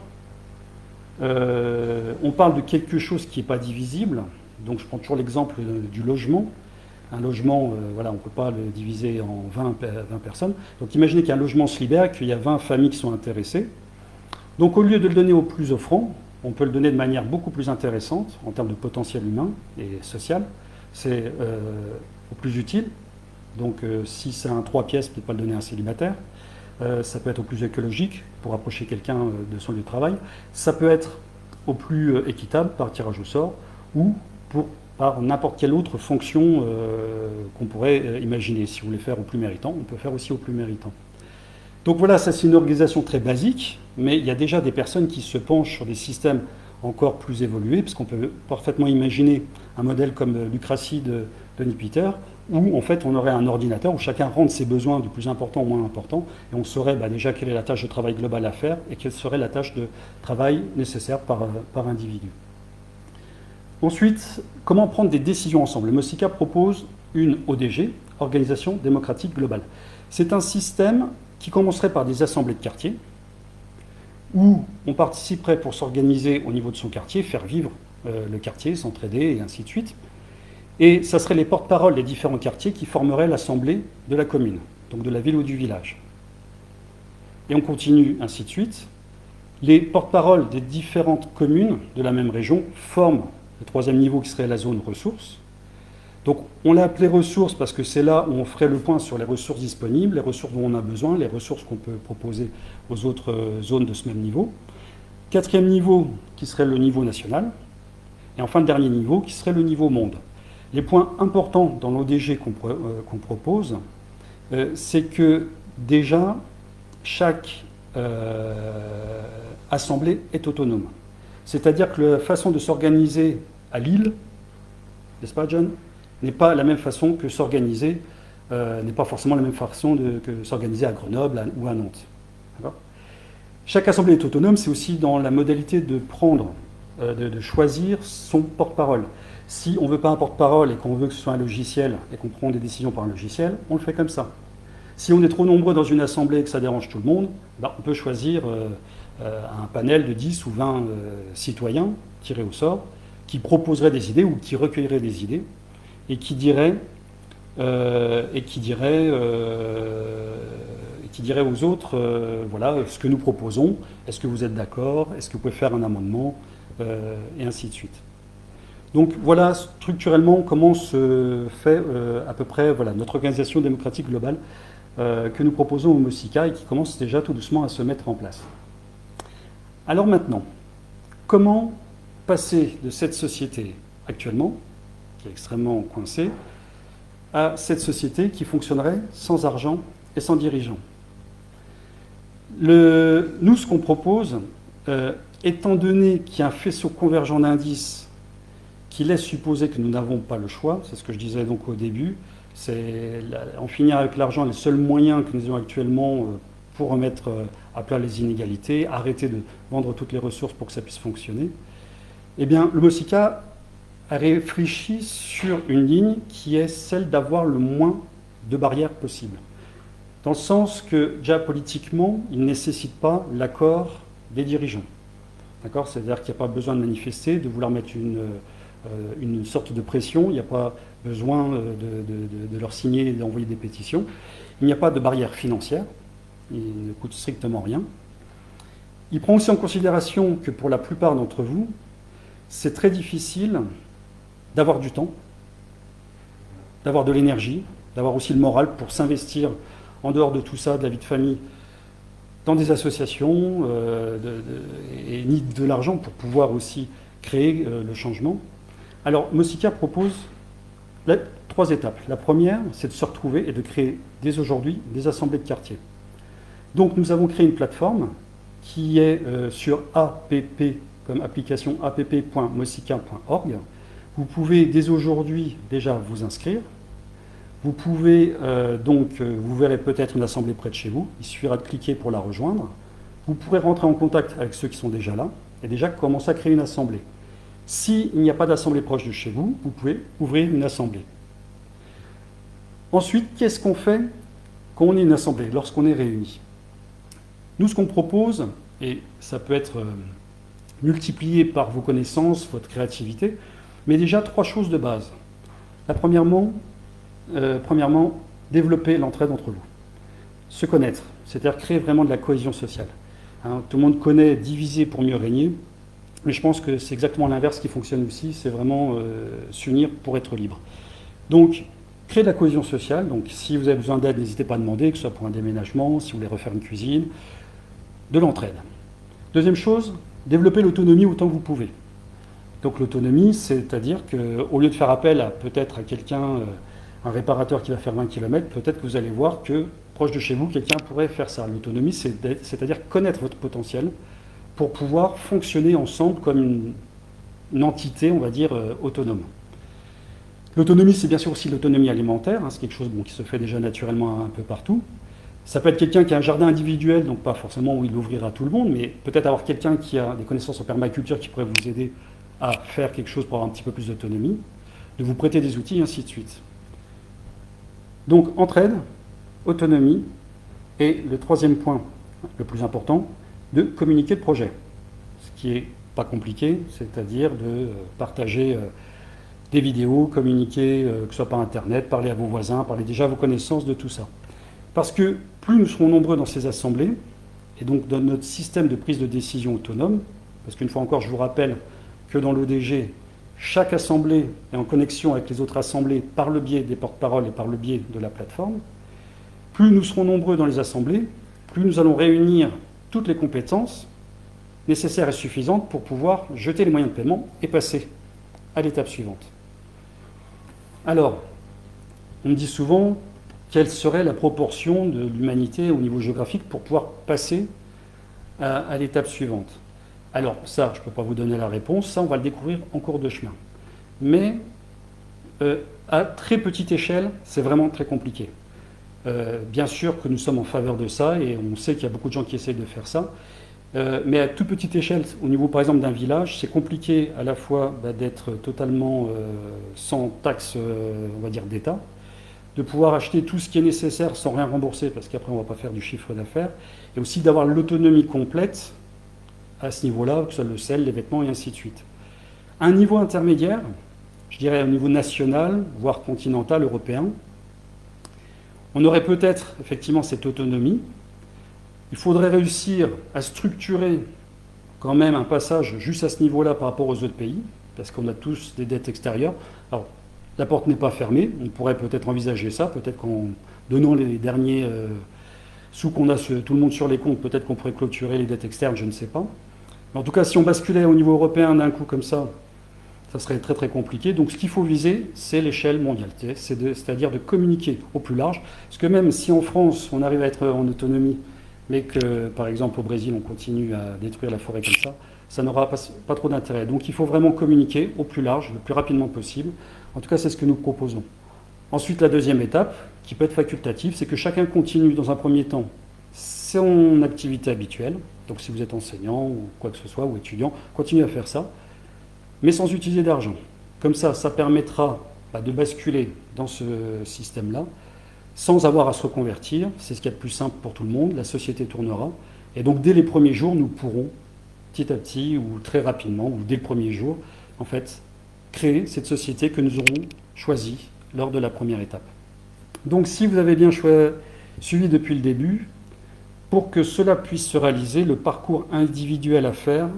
on parle de quelque chose qui n'est pas divisible. Donc je prends toujours l'exemple du logement. Un logement, on ne peut pas le diviser en 20 personnes. Donc imaginez qu'un logement se libère, qu'il y a 20 familles qui sont intéressées. Donc au lieu de le donner aux plus offrants, on peut le donner de manière beaucoup plus intéressante en termes de potentiel humain et social. C'est au plus utile. Donc si c'est un 3 pièces, peut-être pas le donner à un célibataire. Ça peut être au plus écologique pour approcher quelqu'un de son lieu de travail. Ça peut être au plus équitable par tirage au sort ou par n'importe quelle autre fonction qu'on pourrait imaginer. Si vous voulez faire au plus méritant, on peut faire aussi au plus méritant. Donc voilà, ça c'est une organisation très basique, mais il y a déjà des personnes qui se penchent sur des systèmes encore plus évolués, parce qu'on peut parfaitement imaginer un modèle comme Lucratie de Denis Peter, où en fait on aurait un ordinateur où chacun rentre ses besoins du plus important au moins important, et on saurait déjà quelle est la tâche de travail globale à faire et quelle serait la tâche de travail nécessaire par individu. Ensuite, comment prendre des décisions ensemble? Le MOSICA propose une ODG, Organisation démocratique globale. C'est un système qui commencerait par des assemblées de quartier, où on participerait pour s'organiser au niveau de son quartier, faire vivre le quartier, s'entraider et ainsi de suite. Et ça serait les porte-paroles des différents quartiers qui formeraient l'assemblée de la commune, donc de la ville ou du village. Et on continue ainsi de suite. Les porte-paroles des différentes communes de la même région forment le troisième niveau qui serait la zone ressources. Donc on l'a appelé ressources parce que c'est là où on ferait le point sur les ressources disponibles, les ressources dont on a besoin, les ressources qu'on peut proposer aux autres zones de ce même niveau. Quatrième niveau qui serait le niveau national. Et enfin le dernier niveau qui serait le niveau monde. Les points importants dans l'ODG qu'on propose, c'est que déjà chaque assemblée est autonome. C'est-à-dire que la façon de s'organiser à Lille, n'est-ce pas John, n'est pas la même façon que s'organiser, n'est pas forcément la même façon que s'organiser à Grenoble ou à Nantes. Chaque assemblée est autonome, c'est aussi dans la modalité de prendre, de choisir son porte-parole. Si on ne veut pas un porte-parole et qu'on veut que ce soit un logiciel et qu'on prend des décisions par un logiciel, on le fait comme ça. Si on est trop nombreux dans une assemblée et que ça dérange tout le monde, on peut choisir un panel de 10 ou 20 citoyens tirés au sort qui proposeraient des idées ou qui recueilleraient des idées et qui diraient aux autres voilà ce que nous proposons, est-ce que vous êtes d'accord, est-ce que vous pouvez faire un amendement, et ainsi de suite. Donc voilà structurellement comment se fait à peu près notre organisation démocratique globale que nous proposons au MOSICA et qui commence déjà tout doucement à se mettre en place. Alors maintenant, comment passer de cette société actuellement, qui est extrêmement coincée, à cette société qui fonctionnerait sans argent et sans dirigeants? Nous, ce qu'on propose, étant donné qu'il y a un faisceau convergent d'indices qui laisse supposer que nous n'avons pas le choix, c'est ce que je disais donc au début, c'est en finir avec l'argent, les seuls moyens que nous avons actuellement pour remettre à plat les inégalités, arrêter de vendre toutes les ressources pour que ça puisse fonctionner. Eh bien, le MOSICA a réfléchi sur une ligne qui est celle d'avoir le moins de barrières possible. Dans le sens que, déjà politiquement, il ne nécessite pas l'accord des dirigeants. D'accord ? C'est-à-dire qu'il n'y a pas besoin de manifester, de vouloir mettre une sorte de pression, il n'y a pas besoin de leur signer et d'envoyer des pétitions. Il n'y a pas de barrière financière, il ne coûte strictement rien. Il prend aussi en considération que pour la plupart d'entre vous, c'est très difficile d'avoir du temps, d'avoir de l'énergie, d'avoir aussi le moral pour s'investir en dehors de tout ça, de la vie de famille, dans des associations, et ni de l'argent pour pouvoir aussi créer le changement. Alors, MOSICA propose 3 étapes. La première, c'est de se retrouver et de créer dès aujourd'hui des assemblées de quartier. Donc, nous avons créé une plateforme qui est sur app, comme application app.mosica.org. Vous pouvez dès aujourd'hui déjà vous inscrire. Vous pouvez vous verrez peut-être une assemblée près de chez vous. Il suffira de cliquer pour la rejoindre. Vous pourrez rentrer en contact avec ceux qui sont déjà là et déjà commencer à créer une assemblée. S'il n'y a pas d'assemblée proche de chez vous, vous pouvez ouvrir une assemblée. Ensuite, qu'est-ce qu'on fait quand on est une assemblée, lorsqu'on est réunis? Nous, ce qu'on propose, et ça peut être multiplié par vos connaissances, votre créativité, mais déjà 3 choses de base. Premièrement, développer l'entraide entre vous. Se connaître, c'est-à-dire créer vraiment de la cohésion sociale. Tout le monde connaît diviser pour mieux régner, mais je pense que c'est exactement l'inverse qui fonctionne aussi, c'est vraiment s'unir pour être libre. Donc, créer de la cohésion sociale, donc si vous avez besoin d'aide, n'hésitez pas à demander, que ce soit pour un déménagement, si vous voulez refaire une cuisine, de l'entraide. Deuxième chose, développer l'autonomie autant que vous pouvez. Donc l'autonomie, c'est-à-dire qu'au lieu de faire appel à peut-être à quelqu'un, un réparateur qui va faire 20 km, peut-être que vous allez voir que proche de chez vous, quelqu'un pourrait faire ça. L'autonomie, c'est-à-dire connaître votre potentiel pour pouvoir fonctionner ensemble comme une entité, on va dire, autonome. L'autonomie, c'est bien sûr aussi l'autonomie alimentaire, hein, c'est quelque chose qui se fait déjà naturellement un peu partout. Ça peut être quelqu'un qui a un jardin individuel, donc pas forcément où il ouvrira à tout le monde, mais peut-être avoir quelqu'un qui a des connaissances en permaculture qui pourrait vous aider à faire quelque chose pour avoir un petit peu plus d'autonomie, de vous prêter des outils, et ainsi de suite. Donc, entraide, autonomie, et le troisième point, le plus important, de communiquer le projet. Ce qui n'est pas compliqué, c'est-à-dire de partager des vidéos, communiquer, que ce soit par Internet, parler à vos voisins, parler déjà à vos connaissances de tout ça. Parce que plus nous serons nombreux dans ces assemblées, et donc dans notre système de prise de décision autonome, parce qu'une fois encore, je vous rappelle que dans l'ODG, chaque assemblée est en connexion avec les autres assemblées par le biais des porte-paroles et par le biais de la plateforme, plus nous serons nombreux dans les assemblées, plus nous allons réunir toutes les compétences nécessaires et suffisantes pour pouvoir jeter les moyens de paiement et passer à l'étape suivante. Alors, on me dit souvent quelle serait la proportion de l'humanité au niveau géographique pour pouvoir passer à l'étape suivante. Alors ça, je ne peux pas vous donner la réponse, ça on va le découvrir en cours de chemin. Mais à très petite échelle, c'est vraiment très compliqué. Bien sûr que nous sommes en faveur de ça et on sait qu'il y a beaucoup de gens qui essayent de faire ça. Mais à toute petite échelle, au niveau par exemple d'un village, c'est compliqué à la fois d'être totalement sans taxe, on va dire, d'État, de pouvoir acheter tout ce qui est nécessaire sans rien rembourser, parce qu'après on ne va pas faire du chiffre d'affaires, et aussi d'avoir l'autonomie complète à ce niveau-là, que ce soit le sel, les vêtements et ainsi de suite. Un niveau intermédiaire, je dirais au niveau national, voire continental, européen, on aurait peut-être effectivement cette autonomie. Il faudrait réussir à structurer quand même un passage juste à ce niveau-là par rapport aux autres pays, parce qu'on a tous des dettes extérieures. Alors, la porte n'est pas fermée, on pourrait peut-être envisager ça, peut-être qu'en donnant les derniers sous qu'on a tout le monde sur les comptes, peut-être qu'on pourrait clôturer les dettes externes, je ne sais pas. Mais en tout cas, si on basculait au niveau européen d'un coup comme ça serait très très compliqué. Donc ce qu'il faut viser, c'est l'échelle mondiale, c'est-à-dire de communiquer au plus large. Parce que même si en France, on arrive à être en autonomie, mais que par exemple au Brésil, on continue à détruire la forêt comme ça n'aura pas trop d'intérêt. Donc il faut vraiment communiquer au plus large, le plus rapidement possible. En tout cas, c'est ce que nous proposons. Ensuite, la deuxième étape, qui peut être facultative, c'est que chacun continue dans un premier temps son activité habituelle. Donc si vous êtes enseignant ou quoi que ce soit, ou étudiant, continuez à faire ça, mais sans utiliser d'argent. Comme ça permettra de basculer dans ce système-là, sans avoir à se reconvertir. C'est ce qu'il y a de plus simple pour tout le monde, la société tournera. Et donc dès les premiers jours, nous pourrons, petit à petit, ou très rapidement, ou dès le premier jour, en fait, créer cette société que nous aurons choisie lors de la première étape. Donc si vous avez bien suivi depuis le début, pour que cela puisse se réaliser, le parcours individuel à faire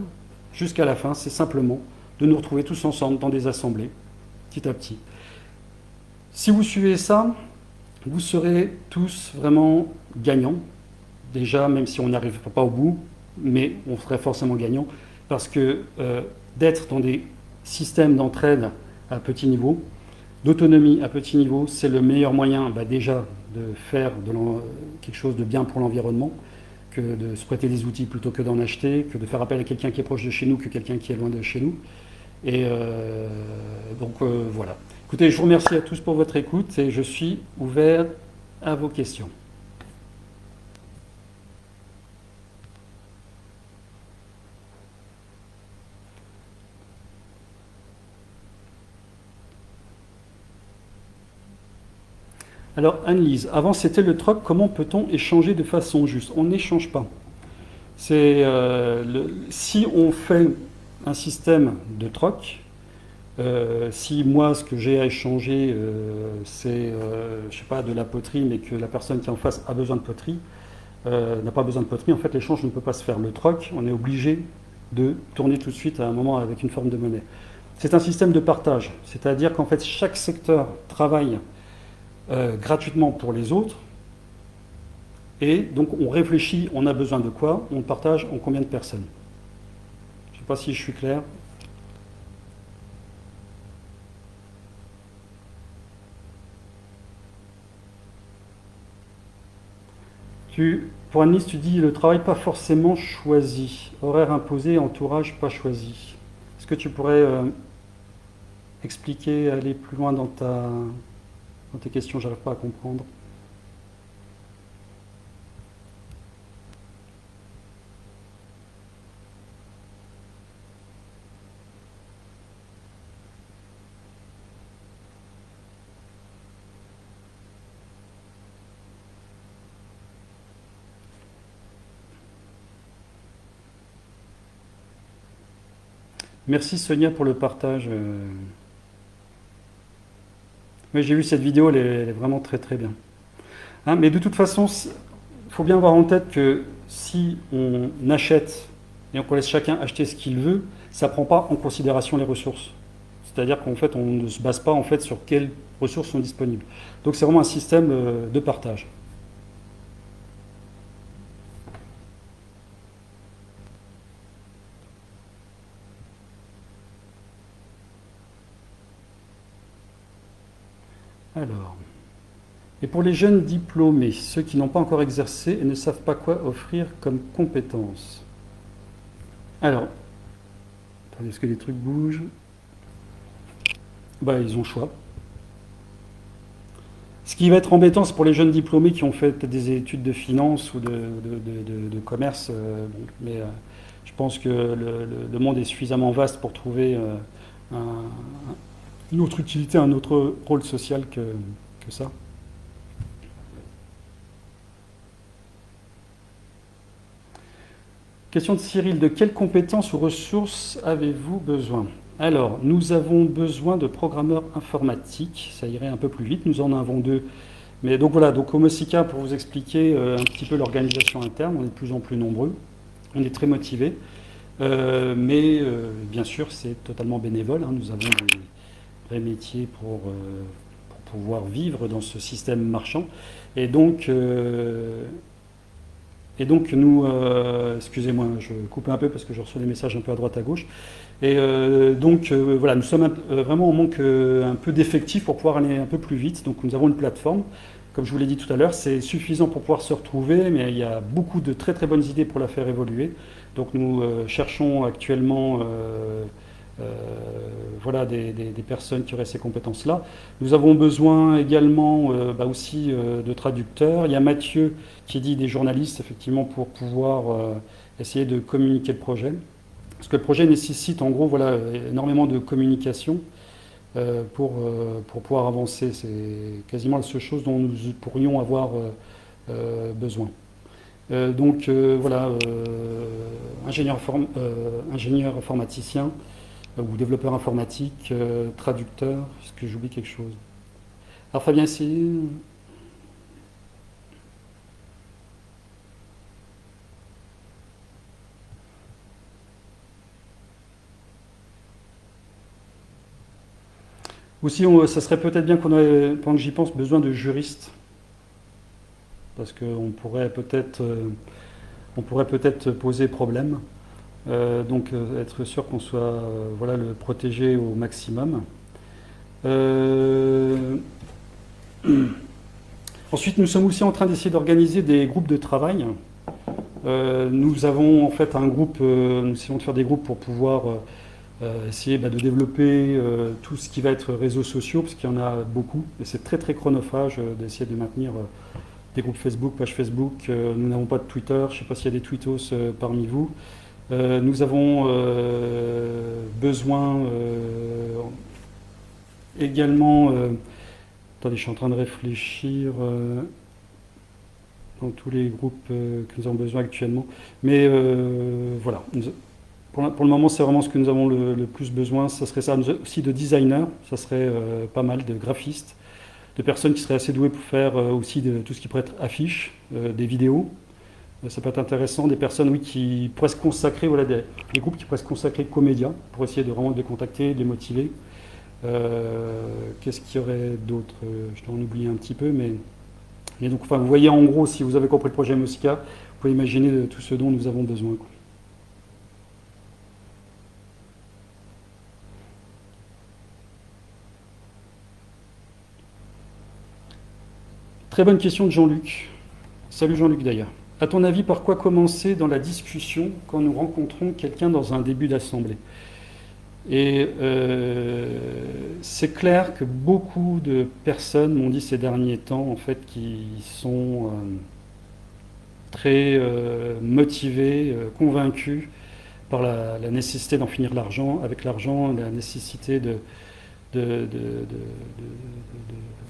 jusqu'à la fin, c'est simplement de nous retrouver tous ensemble dans des assemblées, petit à petit. Si vous suivez ça, vous serez tous vraiment gagnants. Déjà, même si on n'arrive pas au bout, mais on serait forcément gagnants, parce que d'être dans des systèmes d'entraide à petit niveau, d'autonomie à petit niveau, c'est le meilleur moyen déjà de faire quelque chose de bien pour l'environnement, que de se prêter des outils plutôt que d'en acheter, que de faire appel à quelqu'un qui est proche de chez nous que quelqu'un qui est loin de chez nous. Et donc voilà. Écoutez, je vous remercie à tous pour votre écoute et je suis ouvert à vos questions. Alors Anne-Lise, avant c'était le troc, comment peut-on échanger de façon juste? On n'échange pas. Si on fait un système de troc, si moi ce que j'ai à échanger c'est je sais pas, de la poterie, mais que la personne qui est en face a besoin de poterie, n'a pas besoin de poterie, en fait l'échange ne peut pas se faire. Le troc, on est obligé de tourner tout de suite à un moment avec une forme de monnaie. C'est un système de partage, c'est-à-dire qu'en fait chaque secteur travaille gratuitement pour les autres, et donc on réfléchit, on a besoin de quoi, on partage en combien de personnes. Je ne sais pas si je suis clair. Pour Annelise, tu dis le travail pas forcément choisi, horaire imposé, entourage pas choisi. Est-ce que tu pourrais expliquer, aller plus loin dans tes questions? J'arrive pas à comprendre. Merci Sonia pour le partage. Oui, j'ai vu cette vidéo, elle est vraiment très très bien. Hein, mais de toute façon, il faut bien avoir en tête que si on achète et qu'on laisse chacun acheter ce qu'il veut, ça ne prend pas en considération les ressources. C'est-à-dire qu'en fait, on ne se base pas en fait sur quelles ressources sont disponibles. Donc c'est vraiment un système de partage. Alors, et pour les jeunes diplômés, ceux qui n'ont pas encore exercé et ne savent pas quoi offrir comme compétences. Alors, attendez, est-ce que les trucs bougent? Bah, ils ont le choix. Ce qui va être embêtant, c'est pour les jeunes diplômés qui ont fait peut-être des études de finance ou de commerce. Bon, mais je pense que le monde est suffisamment vaste pour trouver un- une autre utilité, un autre rôle social que ça. Question de Cyril, de quelles compétences ou ressources avez-vous besoin? Alors, nous avons besoin de programmeurs informatiques, ça irait un peu plus vite, nous en avons deux. Mais donc voilà, donc Homosica, pour vous expliquer un petit peu l'organisation interne, on est de plus en plus nombreux, on est très motivés, mais bien sûr c'est totalement bénévole, hein, nous avons des vrais métiers pour pouvoir vivre dans ce système marchand. Et donc, nous, excusez-moi, je coupe un peu parce que je reçois des messages un peu à droite à gauche. Et voilà, nous sommes vraiment en manque un peu d'effectifs pour pouvoir aller un peu plus vite. Donc nous avons une plateforme, comme je vous l'ai dit tout à l'heure, c'est suffisant pour pouvoir se retrouver, mais il y a beaucoup de très très bonnes idées pour la faire évoluer. Donc nous cherchons actuellement euh, voilà, des personnes qui auraient ces compétences-là. Nous avons besoin également aussi de traducteurs. Il y a Mathieu qui dit des journalistes, effectivement, pour pouvoir essayer de communiquer le projet. Parce que le projet nécessite en gros voilà, énormément de communication pour pouvoir avancer. C'est quasiment la seule chose dont nous pourrions avoir besoin. Voilà, ingénieur informaticien ou développeur informatique, traducteur, est-ce que j'oublie quelque chose? Alors Fabien, c'est... Aussi, ça serait peut-être bien qu'on ait, pendant que j'y pense, besoin de juristes. Parce qu'on pourrait peut-être poser problème. Être sûr qu'on soit voilà, le protégé au maximum. Euh, Ensuite, nous sommes aussi en train d'essayer d'organiser des groupes de travail. Nous avons en fait un groupe, nous essayons de faire des groupes pour pouvoir essayer de développer tout ce qui va être réseaux sociaux, parce qu'il y en a beaucoup, et c'est très très chronophage d'essayer de maintenir des groupes Facebook, pages Facebook. Nous n'avons pas de Twitter, je ne sais pas s'il y a des tweetos parmi vous. Nous avons besoin également, attendez, je suis en train de réfléchir dans tous les groupes que nous avons besoin actuellement, mais voilà. Pour le moment, c'est vraiment ce que nous avons le plus besoin. Ça serait ça aussi de designers, ça serait pas mal, de graphistes, de personnes qui seraient assez douées pour faire aussi de tout ce qui pourrait être affiches, des vidéos. Ça peut être intéressant, des personnes oui, qui pourraient se consacrer, voilà, des groupes qui pourraient se consacrer qu'aux médias, pour essayer de vraiment les contacter, de les motiver. Qu'est-ce qu'il y aurait d'autre? Je t'en oublie un petit peu, mais donc, enfin, vous voyez en gros, si vous avez compris le projet Mosca, vous pouvez imaginer de tout ce dont nous avons besoin, quoi. Très bonne question de Jean-Luc. Salut Jean-Luc d'ailleurs. À ton avis, par quoi commencer dans la discussion quand nous rencontrons quelqu'un dans un début d'assemblée? Et c'est clair que beaucoup de personnes m'ont dit ces derniers temps, en fait, qui sont très motivées, convaincus par la nécessité d'en finir avec l'argent, la nécessité de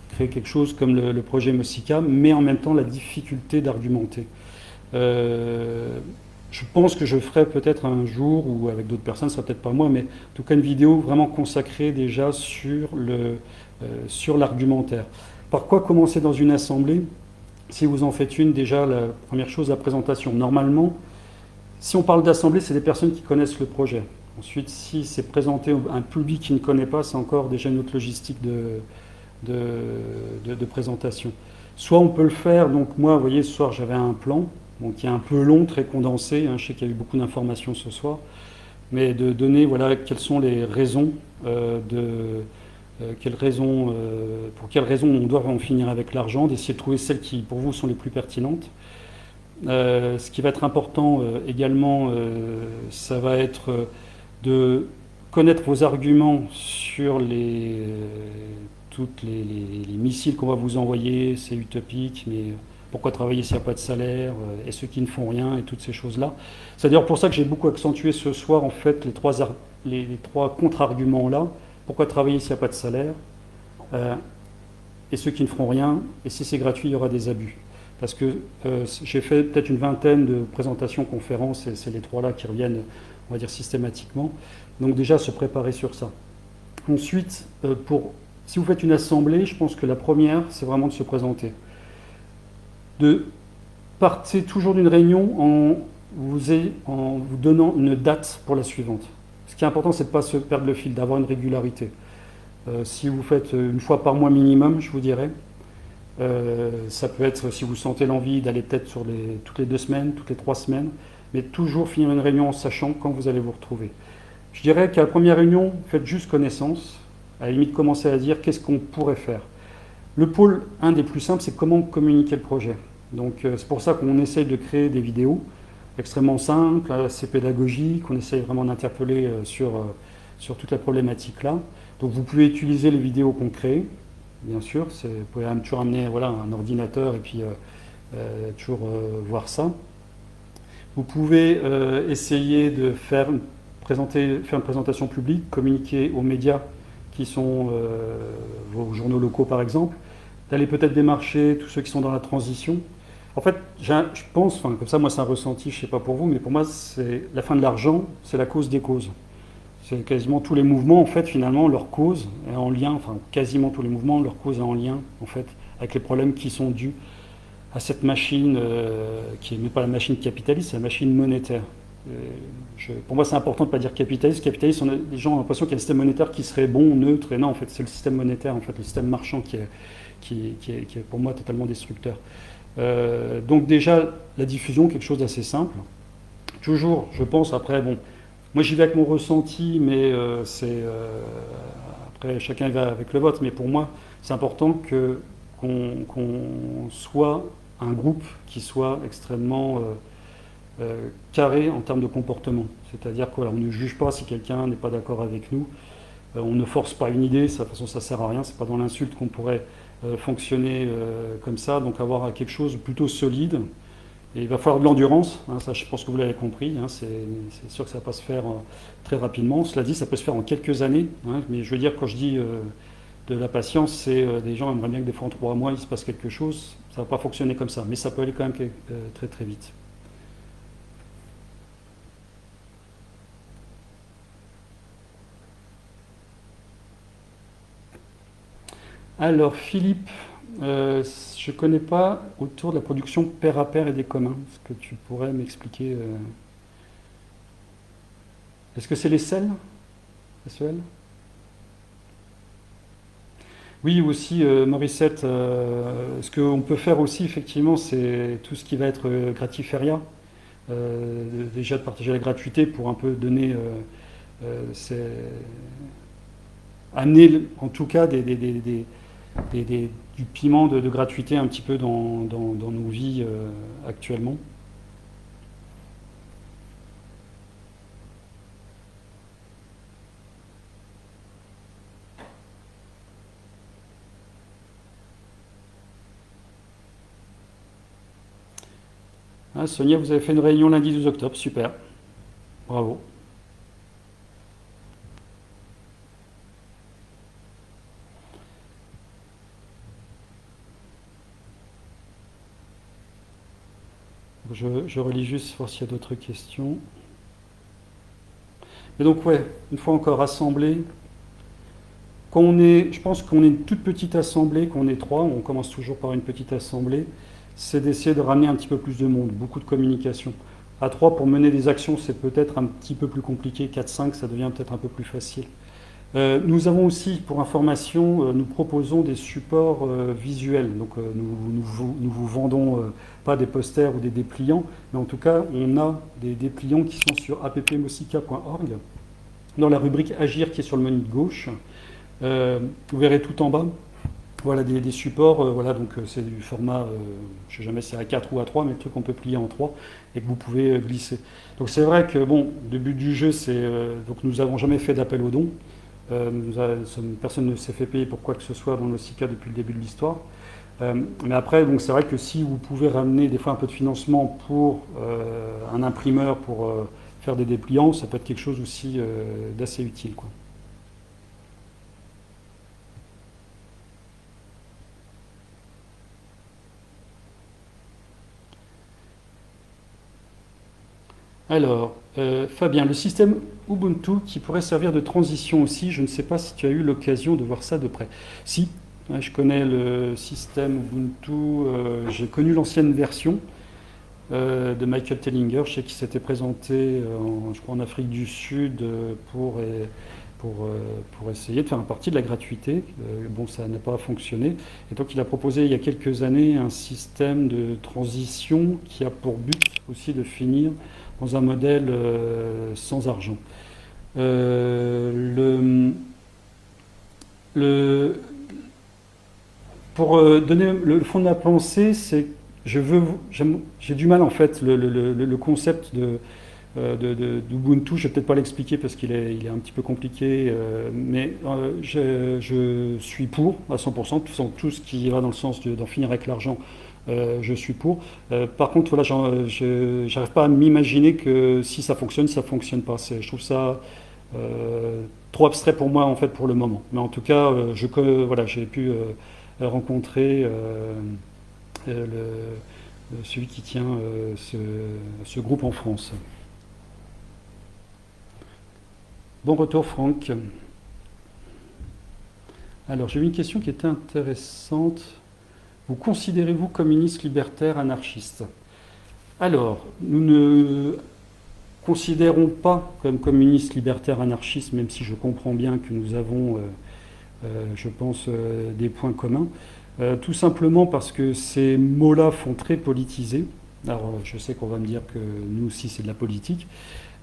créer quelque chose comme le projet Mosica, mais en même temps la difficulté d'argumenter. Je pense que je ferai peut-être un jour, ou avec d'autres personnes, ce sera peut-être pas moi, mais en tout cas une vidéo vraiment consacrée déjà sur l'argumentaire. Par quoi commencer dans une assemblée? Si vous en faites une, déjà la première chose, la présentation. Normalement, si on parle d'assemblée, c'est des personnes qui connaissent le projet. Ensuite, si c'est présenté à un public qui ne connaît pas, c'est encore déjà une autre logistique de présentation. Soit on peut le faire, donc moi, vous voyez, ce soir j'avais un plan, donc qui est un peu long, très condensé, hein, je sais qu'il y a eu beaucoup d'informations ce soir, mais de donner, voilà, quelles sont les raisons, pour quelles raisons on doit en finir avec l'argent, d'essayer de trouver celles qui, pour vous, sont les plus pertinentes. Ce qui va être important également, ça va être de connaître vos arguments sur toutes les missiles qu'on va vous envoyer, c'est utopique, mais pourquoi travailler s'il n'y a pas de salaire, et ceux qui ne font rien, et toutes ces choses-là. C'est d'ailleurs pour ça que j'ai beaucoup accentué ce soir, en fait, les trois contre-arguments-là. Pourquoi travailler s'il n'y a pas de salaire, et ceux qui ne feront rien, et si c'est gratuit, il y aura des abus. Parce que j'ai fait peut-être une vingtaine de présentations, conférences, et c'est les trois-là qui reviennent, on va dire, systématiquement. Donc déjà, se préparer sur ça. Ensuite, si vous faites une assemblée, je pense que la première, c'est vraiment de se présenter. Partez toujours d'une réunion en vous donnant une date pour la suivante. Ce qui est important, c'est de ne pas se perdre le fil, d'avoir une régularité. Si vous faites une fois par mois minimum, je vous dirais, ça peut être, si vous sentez l'envie, d'aller peut-être toutes les 2 semaines, toutes les 3 semaines, mais toujours finir une réunion en sachant quand vous allez vous retrouver. Je dirais qu'à la première réunion, faites juste connaissance, à la limite commencez à dire qu'est-ce qu'on pourrait faire. Le pôle, un des plus simples, c'est comment communiquer le projet. Donc c'est pour ça qu'on essaye de créer des vidéos extrêmement simples, assez pédagogiques, on essaye vraiment d'interpeller sur toute la problématique là. Donc vous pouvez utiliser les vidéos qu'on crée, bien sûr, vous pouvez toujours amener un ordinateur et puis toujours voir ça. Vous pouvez essayer de faire une présentation publique, communiquer aux médias qui sont vos journaux locaux par exemple, d'aller peut-être démarcher tous ceux qui sont dans la transition. En fait, je pense, comme ça moi c'est un ressenti, je ne sais pas pour vous, mais pour moi c'est la fin de l'argent, c'est la cause des causes. C'est quasiment tous les mouvements, en fait, finalement, leur cause est en lien, enfin quasiment tous les mouvements, leur cause est en lien, en fait, avec les problèmes qui sont dus à cette machine qui n'est pas la machine capitaliste, c'est la machine monétaire. Pour moi, c'est important de ne pas dire capitaliste. Capitaliste, les gens ont l'impression qu'il y a un système monétaire qui serait bon, neutre, et non, en fait, c'est le système monétaire, en fait, le système marchand qui est pour moi totalement destructeur. Donc déjà, la diffusion, quelque chose d'assez simple. Toujours, je pense, après, bon, moi j'y vais avec mon ressenti, mais après chacun va avec le vote, mais pour moi, c'est important qu'on soit un groupe qui soit extrêmement carré en termes de comportement. C'est-à-dire qu'on ne juge pas si quelqu'un n'est pas d'accord avec nous, on ne force pas une idée, de toute façon ça ne sert à rien, c'est pas dans l'insulte qu'on pourrait fonctionner comme ça, donc avoir quelque chose de plutôt solide. Et il va falloir de l'endurance, hein, ça je pense que vous l'avez compris, hein, c'est sûr que ça ne va pas se faire très rapidement. Cela dit, ça peut se faire en quelques années, hein, mais je veux dire, quand je dis de la patience, c'est des gens aimeraient bien que des fois en 3 mois il se passe quelque chose, ça ne va pas fonctionner comme ça, mais ça peut aller quand même très très vite. Alors Philippe, je ne connais pas autour de la production pair à pair et des communs. Est-ce que tu pourrais m'expliquer Est-ce que c'est les SEL? SEL? Oui, aussi, Morissette, ce qu'on peut faire aussi, effectivement, c'est tout ce qui va être gratiféria. Déjà de partager la gratuité pour un peu donner, amener en tout cas des du piment de gratuité un petit peu dans nos vies actuellement. Ah, Sonia, vous avez fait une réunion lundi 12 octobre, super, bravo. Je relis juste voir s'il y a d'autres questions. Et donc ouais, une fois encore assemblée. Je pense qu'on est une toute petite assemblée, qu'on est trois, on commence toujours par une petite assemblée, c'est d'essayer de ramener un petit peu plus de monde, beaucoup de communication. À trois, pour mener des actions, c'est peut-être un petit peu plus compliqué. 4-5, ça devient peut-être un peu plus facile. Nous avons aussi, pour information, nous proposons des supports visuels. Donc nous vous vendons pas des posters ou des dépliants, mais en tout cas, on a des dépliants qui sont sur appmosica.org, dans la rubrique Agir qui est sur le menu de gauche. Vous verrez tout en bas, voilà des supports, voilà, donc c'est du format, je ne sais jamais si c'est à 4 ou à 3, mais le truc qu'on peut plier en 3 et que vous pouvez glisser. Donc c'est vrai que bon, le but du jeu, c'est donc nous n'avons jamais fait d'appel aux dons. Personne ne s'est fait payer pour quoi que ce soit dans le SICA depuis le début de l'histoire. Mais après, donc c'est vrai que si vous pouvez ramener des fois un peu de financement pour un imprimeur pour faire des dépliants, ça peut être quelque chose aussi d'assez utile, quoi. Alors, Fabien, le système Ubuntu qui pourrait servir de transition aussi, je ne sais pas si tu as eu l'occasion de voir ça de près. Si, ouais, je connais le système Ubuntu, j'ai connu l'ancienne version de Michael Tellinger, je sais qu'il s'était présenté, je crois, en Afrique du Sud pour essayer de faire un parti de la gratuité. Bon, ça n'a pas fonctionné. Et donc, il a proposé il y a quelques années un système de transition qui a pour but aussi de finir dans un modèle sans argent. Le, le, pour donner le fond de ma pensée, c'est j'ai du mal en fait le concept d'Ubuntu. Je vais peut-être pas l'expliquer parce il est un petit peu compliqué, mais je suis pour à 100%. Tout ce qui va dans le sens d'en finir avec l'argent, je suis pour. Par contre, voilà, je n'arrive pas à m'imaginer que si ça fonctionne pas. Je trouve ça trop abstrait pour moi en fait pour le moment. Mais en tout cas, voilà, j'ai pu rencontrer celui qui tient ce groupe en France. Bon retour Franck. Alors j'ai eu une question qui était intéressante. Vous considérez-vous communiste, libertaire, anarchiste? Alors, nous ne considérons pas comme communiste, libertaire, anarchiste, même si je comprends bien que nous avons, je pense, des points communs. Tout simplement parce que ces mots-là font très politisé. Alors, je sais qu'on va me dire que nous aussi, c'est de la politique.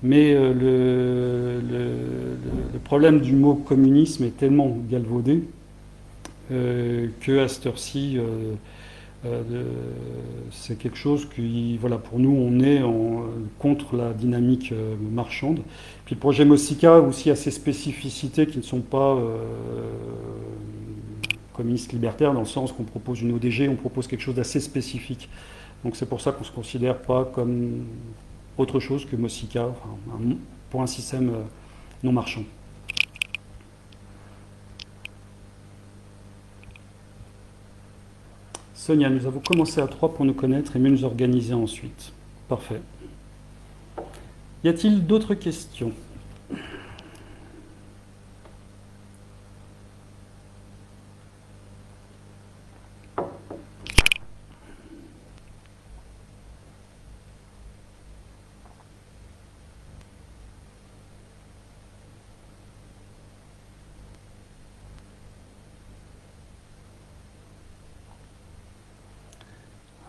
Mais le problème du mot communisme est tellement galvaudé qu'à cette heure-ci, c'est quelque chose qui, voilà, pour nous, on est contre la dynamique marchande. Puis le projet Mosica aussi a ses spécificités qui ne sont pas communistes libertaires, dans le sens qu'on propose une ODG, on propose quelque chose d'assez spécifique. Donc c'est pour ça qu'on ne se considère pas comme autre chose que Mosica, enfin, pour un système non marchand. Sonia, nous avons commencé à 3 pour nous connaître et mieux nous organiser ensuite. Parfait. Y a-t-il d'autres questions?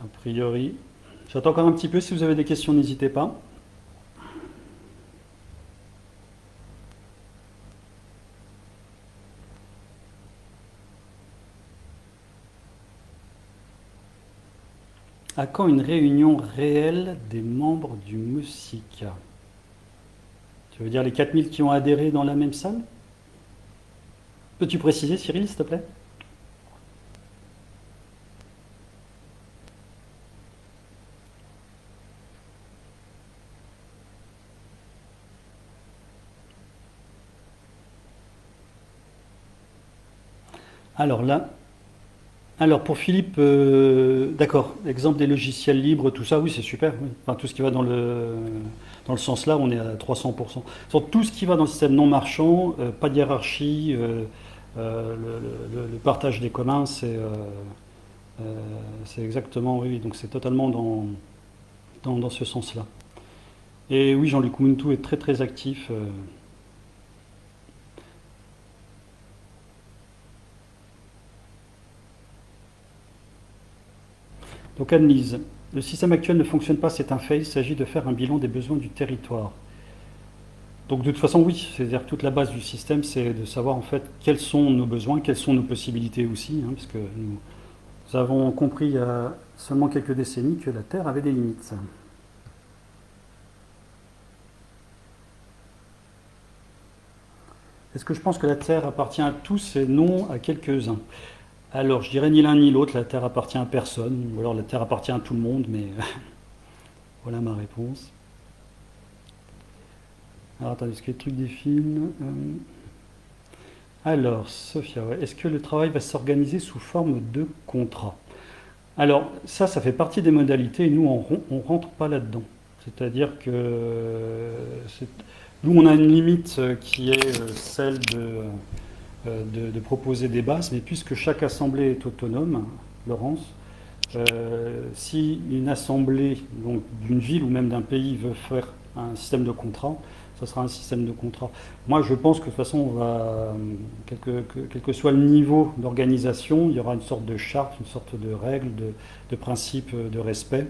A priori, j'attends encore un petit peu. Si vous avez des questions, n'hésitez pas. À quand une réunion réelle des membres du MOSIC? Tu veux dire les 4000 qui ont adhéré dans la même salle? Peux-tu préciser, Cyril, s'il te plaît? Alors là, alors pour Philippe, d'accord, exemple des logiciels libres, tout ça, oui, c'est super. Oui. Enfin, tout ce qui va dans le sens là, on est à 300%. Sur tout ce qui va dans le système non marchand, pas de hiérarchie, le partage des communs, c'est exactement, oui, donc c'est totalement dans ce sens-là. Et oui, Jean-Luc Muntu est très très actif. Donc Anne-Lise, le système actuel ne fonctionne pas, c'est un fait, il s'agit de faire un bilan des besoins du territoire. Donc de toute façon, oui, c'est-à-dire que toute la base du système, c'est de savoir en fait quels sont nos besoins, quelles sont nos possibilités aussi, hein, parce que nous avons compris il y a seulement quelques décennies que la Terre avait des limites. Est-ce que je pense que la Terre appartient à tous et non à quelques-uns? Alors, je dirais ni l'un ni l'autre, la Terre appartient à personne, ou alors la Terre appartient à tout le monde, mais voilà ma réponse. Alors, attendez, est-ce qu'il y a des trucs des films Alors, Sophia, ouais. Est-ce que le travail va s'organiser sous forme de contrat? Alors, ça fait partie des modalités et nous, on ne rentre pas là-dedans. C'est-à-dire que nous, on a une limite qui est celle de proposer des bases, mais puisque chaque assemblée est autonome, Laurence, si une assemblée donc d'une ville ou même d'un pays veut faire un système de contrat, ça sera un système de contrat. Moi, je pense que de toute façon, on va, quel que soit le niveau d'organisation, il y aura une sorte de charte, une sorte de règle, de principe de respect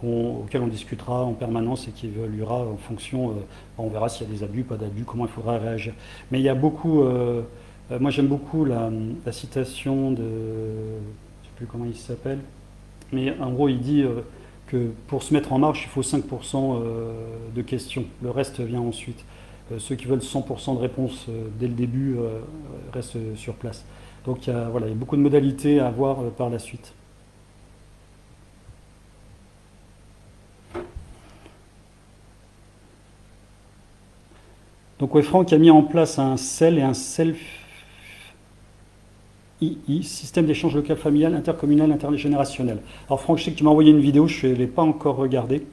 auquel on discutera en permanence et qui évoluera en fonction, on verra s'il y a des abus, pas d'abus, comment il faudra réagir. Mais il y a beaucoup, moi j'aime beaucoup la citation de, je ne sais plus comment il s'appelle, mais en gros il dit que pour se mettre en marche, il faut 5% de questions, le reste vient ensuite. Ceux qui veulent 100% de réponse dès le début restent sur place. Donc voilà, il y a beaucoup de modalités à voir par la suite. Donc ouais, Franck a mis en place un CEL et un CELF II, système d'échange local familial, intercommunal, intergénérationnel. Alors Franck, je sais que tu m'as envoyé une vidéo, je ne l'ai pas encore regardée.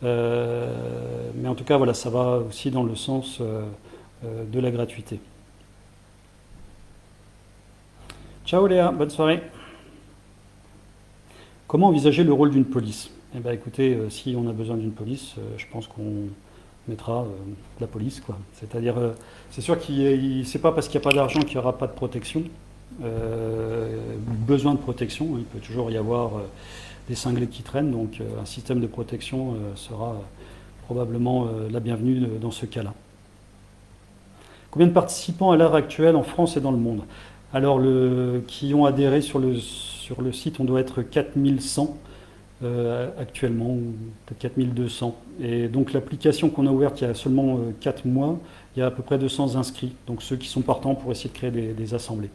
Mais en tout cas, voilà, ça va aussi dans le sens de la gratuité. Ciao Léa, bonne soirée. Comment envisager le rôle d'une police? Eh bien écoutez, si on a besoin d'une police, je pense qu'on mettra de la police, quoi. C'est-à-dire, c'est sûr c'est pas parce qu'il n'y a pas d'argent qu'il n'y aura pas de protection, besoin de protection. Il peut toujours y avoir des cinglés qui traînent, donc un système de protection sera probablement la bienvenue dans ce cas-là. Combien de participants à l'heure actuelle en France et dans le monde? Alors, qui ont adhéré sur le site, on doit être 4100 actuellement, ou peut-être 4200. Et donc l'application qu'on a ouverte il y a seulement 4 mois, il y a à peu près 200 inscrits, donc ceux qui sont partants pour essayer de créer des assemblées.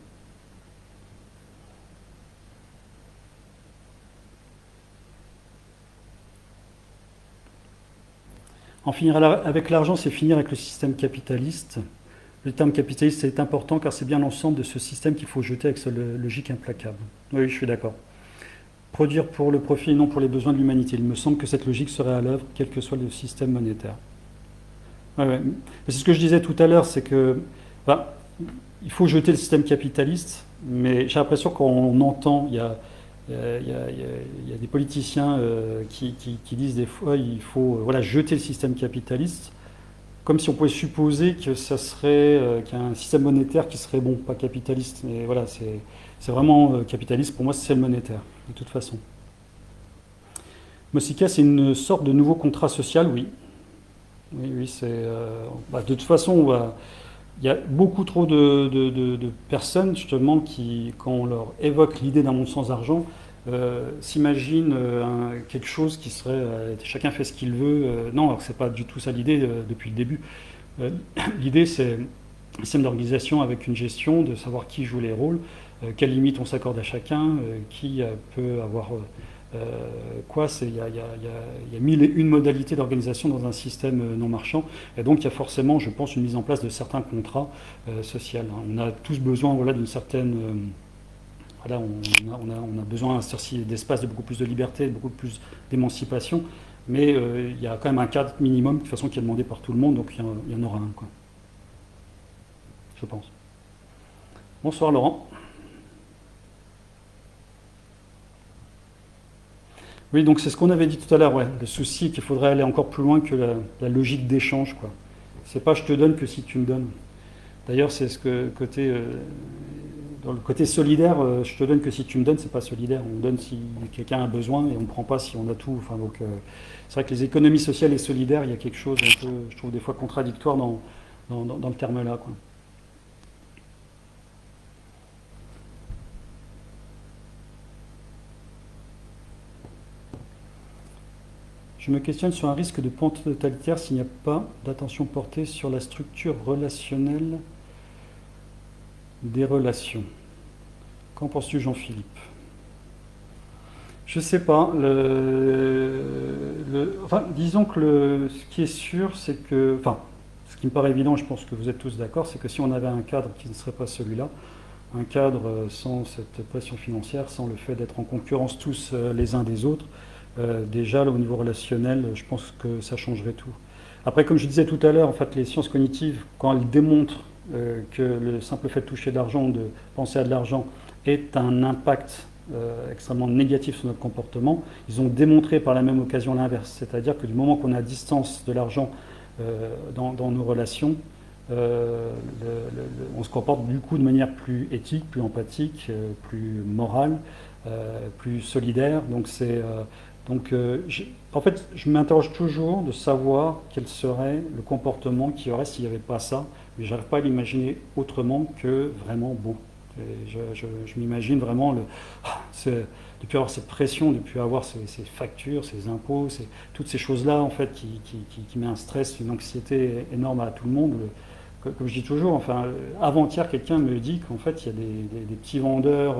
En finir avec l'argent, c'est finir avec le système capitaliste. Le terme capitaliste est important car c'est bien l'ensemble de ce système qu'il faut jeter avec cette logique implacable. Oui, je suis d'accord. Produire pour le profit et non pour les besoins de l'humanité. Il me semble que cette logique serait à l'œuvre, quel que soit le système monétaire. Ouais, ouais. C'est ce que je disais tout à l'heure, c'est que il faut jeter le système capitaliste, mais j'ai l'impression qu'on entend, il y a des politiciens qui disent des fois il faut jeter le système capitaliste, comme si on pouvait supposer que ça serait qu'il y a un système monétaire qui serait bon, pas capitaliste. Mais voilà, c'est vraiment capitaliste, pour moi c'est le monétaire, de toute façon. Mosika, c'est une sorte de nouveau contrat social, oui. Oui, c'est... de toute façon, il y a beaucoup trop de personnes, justement, qui, quand on leur évoque l'idée d'un monde sans argent, s'imagine quelque chose qui serait chacun fait ce qu'il veut. Non, alors c'est pas du tout ça l'idée depuis le début. L'idée c'est un système d'organisation avec une gestion, de savoir qui joue les rôles, quelles limites on s'accorde à chacun, qui peut avoir quoi. Il y a mille et une modalités d'organisation dans un système non marchand. Et donc il y a forcément, je pense, une mise en place de certains contrats sociaux. On a tous besoin voilà, d'une certaine... voilà, on a besoin d'espace, de beaucoup plus de liberté, de beaucoup plus d'émancipation. Mais il y a quand même un cadre minimum de toute façon qui est demandé par tout le monde, donc il y en aura un, quoi, je pense. Bonsoir Laurent. Oui, donc c'est ce qu'on avait dit tout à l'heure, ouais. Le souci qu'il faudrait aller encore plus loin que la logique d'échange, quoi. C'est pas je te donne que si tu me donnes. D'ailleurs, c'est ce que dans le côté solidaire, je te donne que si tu me donnes, c'est pas solidaire. On donne si quelqu'un a besoin et on ne prend pas si on a tout. Enfin, donc, c'est vrai que les économies sociales et solidaires, il y a quelque chose un peu, je trouve des fois contradictoire dans le terme là, quoi. Je me questionne sur un risque de pente totalitaire s'il n'y a pas d'attention portée sur la structure relationnelle des relations. Qu'en penses-tu, Jean-Philippe? Je sais pas. Enfin, disons que ce qui est sûr, c'est que, enfin, ce qui me paraît évident, je pense que vous êtes tous d'accord, c'est que si on avait un cadre qui ne serait pas celui-là, un cadre sans cette pression financière, sans le fait d'être en concurrence tous les uns des autres, déjà, là, au niveau relationnel, je pense que ça changerait tout. Après, comme je disais tout à l'heure, en fait, les sciences cognitives, quand elles démontrent que le simple fait de toucher de l'argent, de penser à de l'argent, est un impact extrêmement négatif sur notre comportement, ils ont démontré par la même occasion l'inverse. C'est-à-dire que du moment qu'on est à distance de l'argent dans nos relations, on se comporte du coup de manière plus éthique, plus empathique, plus morale, plus solidaire. En fait, je m'interroge toujours de savoir quel serait le comportement qu'il y aurait s'il n'y avait pas ça, mais je n'arrive pas à l'imaginer autrement que vraiment beau. Et je m'imagine vraiment depuis avoir cette pression, depuis avoir ces factures, ces impôts, toutes ces choses-là en fait qui met un stress, une anxiété énorme à tout le monde. Comme je dis toujours, enfin, avant-hier, quelqu'un me dit qu'en fait, il y a des petits vendeurs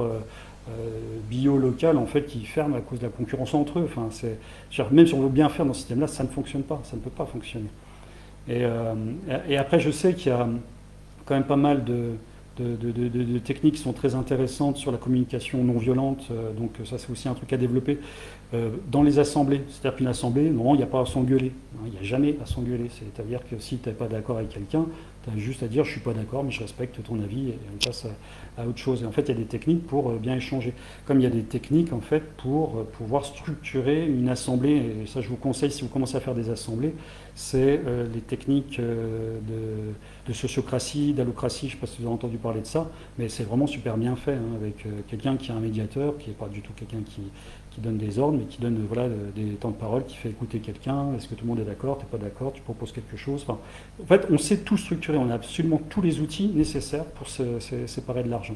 bio local en fait qui ferment à cause de la concurrence entre eux. Enfin, même si on veut bien faire dans ce système-là, ça ne fonctionne pas, ça ne peut pas fonctionner. Et après, je sais qu'il y a quand même pas mal de techniques qui sont très intéressantes sur la communication non violente. Donc ça, c'est aussi un truc à développer dans les assemblées. C'est-à-dire qu'une assemblée, non, il n'y a pas à s'engueuler. Il n'y a jamais à s'engueuler. C'est-à-dire que si tu n'es pas d'accord avec quelqu'un, tu as juste à dire je suis pas d'accord, mais je respecte ton avis et on passe à autre chose. Et en fait, il y a des techniques pour bien échanger. Comme il y a des techniques en fait pour pouvoir structurer une assemblée. Et ça, je vous conseille si vous commencez à faire des assemblées, c'est les techniques de sociocratie, d'allocratie. Je ne sais pas si vous avez entendu parler de ça, mais c'est vraiment super bien fait avec quelqu'un qui est un médiateur, qui n'est pas du tout quelqu'un qui donne des ordres, mais qui donne voilà, des temps de parole, qui fait écouter quelqu'un. Est-ce que tout le monde est d'accord? Tu n'es pas d'accord? Tu proposes quelque chose? Enfin, en fait, on sait tout structurer. On a absolument tous les outils nécessaires pour se séparer de l'argent.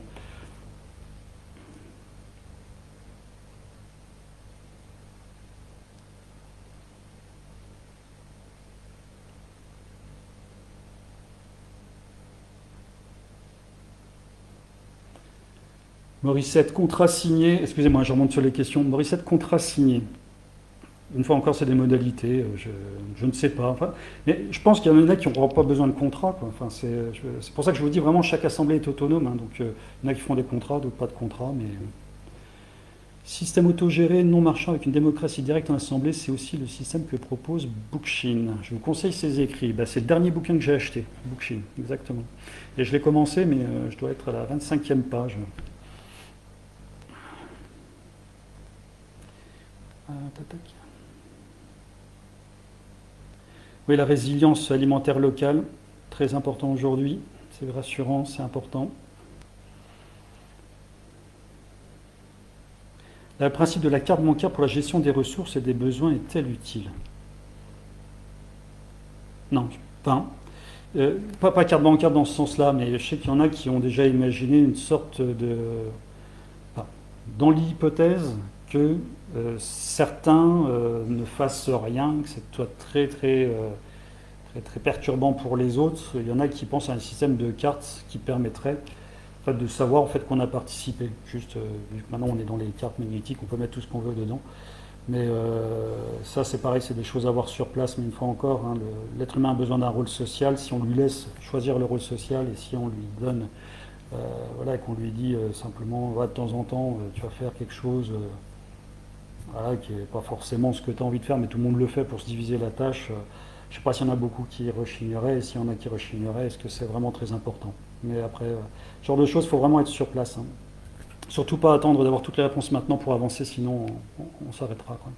Morissette, contrat signé. Excusez-moi, je remonte sur les questions. Morissette, contrat signé. Une fois encore, c'est des modalités. Je ne sais pas. Enfin, mais je pense qu'il y en a qui n'auront pas besoin de contrat, quoi. Enfin, c'est pour ça que je vous dis vraiment, chaque assemblée est autonome. Hein. Donc, il y en a qui font des contrats, d'autres pas de contrat. Mais système autogéré, non marchand, avec une démocratie directe en assemblée, c'est aussi le système que propose Bookchin. Je vous conseille ses écrits. Ben, c'est le dernier bouquin que j'ai acheté, Bookchin, exactement. Et je l'ai commencé, mais je dois être à la 25e page. Oui, la résilience alimentaire locale, très important aujourd'hui. C'est rassurant, c'est important. Le principe de la carte bancaire pour la gestion des ressources et des besoins est-elle utile? Non, pas carte bancaire dans ce sens-là, mais je sais qu'il y en a qui ont déjà imaginé une sorte de... Enfin, dans l'hypothèse que certains ne fassent rien, que c'est soit très perturbant pour les autres. Il y en a qui pensent à un système de cartes qui permettrait en fait, de savoir en fait, qu'on a participé. Juste, vu que maintenant on est dans les cartes magnétiques, on peut mettre tout ce qu'on veut dedans. Mais ça, c'est pareil, c'est des choses à voir sur place. Mais une fois encore, hein, l'être humain a besoin d'un rôle social. Si on lui laisse choisir le rôle social et si on lui donne, voilà, et qu'on lui dit simplement, ouais, de temps en temps, tu vas faire quelque chose voilà, qui n'est pas forcément ce que tu as envie de faire, mais tout le monde le fait pour se diviser la tâche. Je ne sais pas s'il y en a beaucoup qui rechigneraient, et s'il y en a qui rechigneraient, est-ce que c'est vraiment très important? Mais après, ce genre de choses, il faut vraiment être sur place. Hein. Surtout pas attendre d'avoir toutes les réponses maintenant pour avancer, sinon on s'arrêtera. Quoi.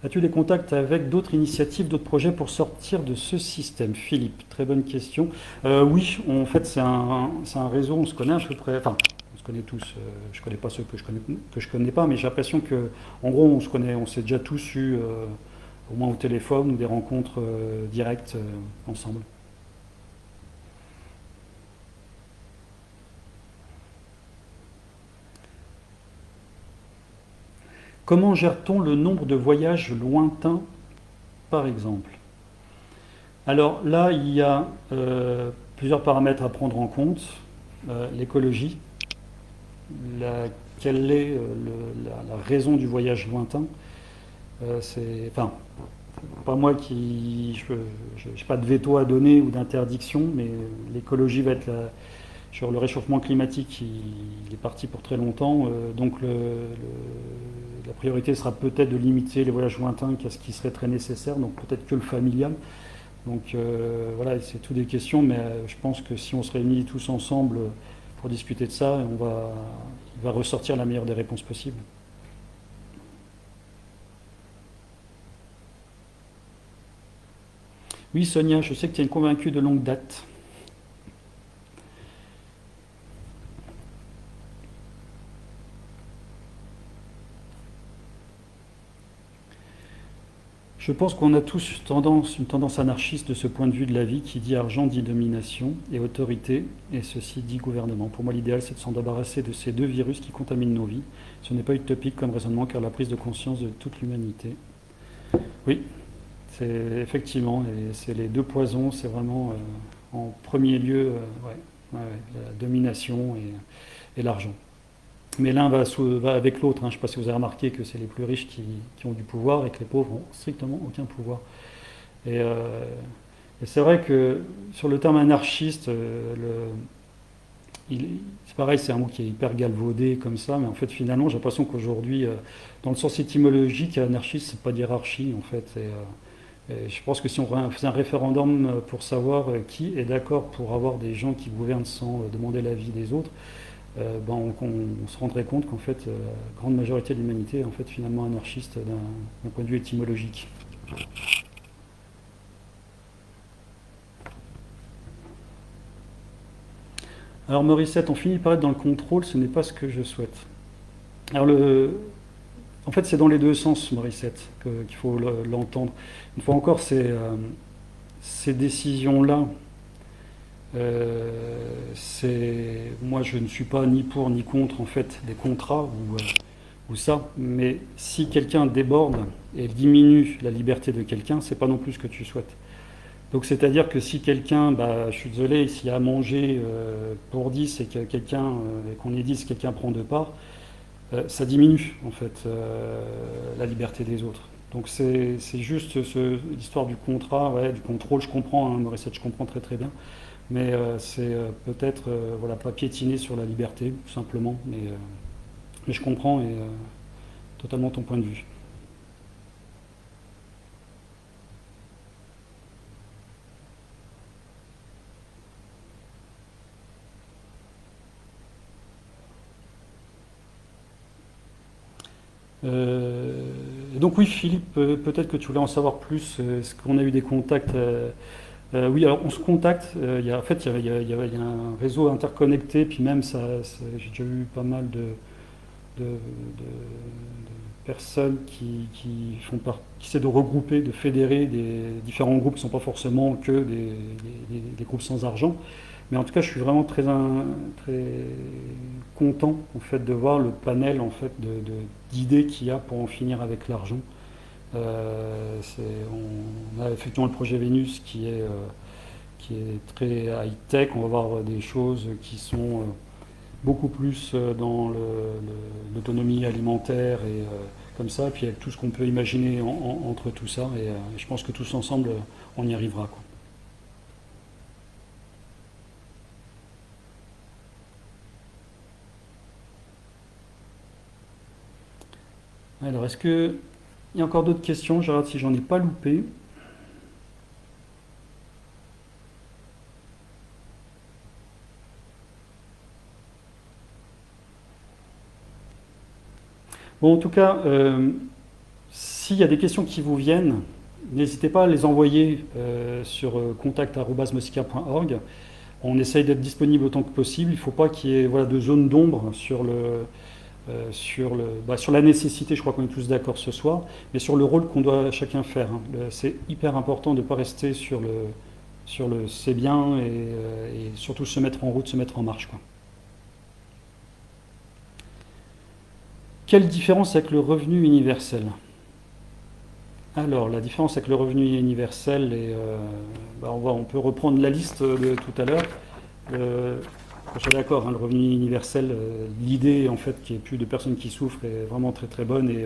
As-tu des contacts avec d'autres initiatives, d'autres projets pour sortir de ce système? Philippe, très bonne question. Oui, en fait, c'est un réseau, on se connaît à peu près. Enfin, on se connaît tous. Je ne connais pas ceux que je connais pas, mais j'ai l'impression que, en gros, on se connaît, on s'est déjà tous eu, au moins au téléphone, ou des rencontres directes ensemble. Comment gère-t-on le nombre de voyages lointains, par exemple? Alors là, il y a plusieurs paramètres à prendre en compte. L'écologie, quelle est la raison du voyage lointain. Enfin, pas moi qui... Je n'ai pas de veto à donner ou d'interdiction, mais l'écologie va être sur le réchauffement climatique, il est parti pour très longtemps. Donc la priorité sera peut-être de limiter les voyages lointains qu'à ce qui serait très nécessaire, donc peut-être que le familial. Donc voilà, c'est tout des questions, mais je pense que si on se réunit tous ensemble pour discuter de ça, il va ressortir la meilleure des réponses possibles. Oui, Sonia, je sais que tu es une convaincue de longue date. Je pense qu'on a tous une tendance anarchiste de ce point de vue de la vie qui dit argent dit domination et autorité, et ceci dit gouvernement. Pour moi, l'idéal, c'est de s'en débarrasser de ces deux virus qui contaminent nos vies. Ce n'est pas utopique comme raisonnement, car la prise de conscience de toute l'humanité. Oui, c'est effectivement, et c'est les deux poisons, c'est vraiment en premier lieu la domination et l'argent. Mais l'un va avec l'autre. Hein. Je ne sais pas si vous avez remarqué que c'est les plus riches qui ont du pouvoir et que les pauvres n'ont strictement aucun pouvoir. Et, et c'est vrai que sur le terme anarchiste, c'est pareil, c'est un mot qui est hyper galvaudé comme ça, mais en fait finalement j'ai l'impression qu'aujourd'hui, dans le sens étymologique, anarchiste c'est pas d'hierarchie en fait. Et je pense que si on faisait un référendum pour savoir qui est d'accord pour avoir des gens qui gouvernent sans demander l'avis des autres, on se rendrait compte qu'en fait, la grande majorité de l'humanité est en fait finalement anarchiste d'un point de vue étymologique. Alors Morissette, on finit par être dans le contrôle, ce n'est pas ce que je souhaite. Alors en fait, c'est dans les deux sens, Morissette, qu'il faut l'entendre. Une fois encore, ces décisions-là, moi, je ne suis pas ni pour ni contre en fait des contrats ou ça, mais si quelqu'un déborde et diminue la liberté de quelqu'un, c'est pas non plus ce que tu souhaites. Donc c'est-à-dire que si quelqu'un, je suis désolé, s'il y a à manger pour 10 et que et qu'on est 10, quelqu'un prend 2 parts, ça diminue en fait la liberté des autres. Donc c'est juste l'histoire du contrat, ouais, du contrôle, je comprends, hein, Morissette, je comprends très très bien. Mais c'est peut-être voilà, pas piétiner sur la liberté, tout simplement. Mais je comprends totalement ton point de vue. Donc oui, Philippe, peut-être que tu voulais en savoir plus. Est-ce qu'on a eu des contacts oui, alors on se contacte. En fait, il y a un réseau interconnecté, puis même j'ai déjà eu pas mal de personnes qui essaient de regrouper, de fédérer des différents groupes qui ne sont pas forcément que des groupes sans argent, Mais en tout cas, je suis vraiment très content en fait, de voir le panel en fait, d'idées qu'il y a pour en finir avec l'argent. On a effectivement le projet Vénus qui est très high-tech. On va voir des choses qui sont beaucoup plus dans l'autonomie alimentaire et comme ça, puis avec tout ce qu'on peut imaginer entre tout ça. Et je pense que tous ensemble, on y arrivera, quoi. Alors, est-ce qu'il y a encore d'autres questions? Je regarde si j'en ai pas loupé. Bon, en tout cas, s'il y a des questions qui vous viennent, n'hésitez pas à les envoyer sur contact@mosika.org. On essaye d'être disponible autant que possible. Il ne faut pas qu'il y ait voilà, de zone d'ombre sur la nécessité, je crois qu'on est tous d'accord ce soir, mais sur le rôle qu'on doit chacun faire, hein. C'est hyper important de ne pas rester sur le c'est bien et surtout se mettre en route, se mettre en marche, quoi. Quelle différence avec le revenu universel? Alors, la différence avec le revenu universel, on peut reprendre la liste de tout à l'heure. Je suis d'accord, hein, le revenu universel, l'idée en fait qu'il n'y ait plus de personnes qui souffrent est vraiment très très bonne et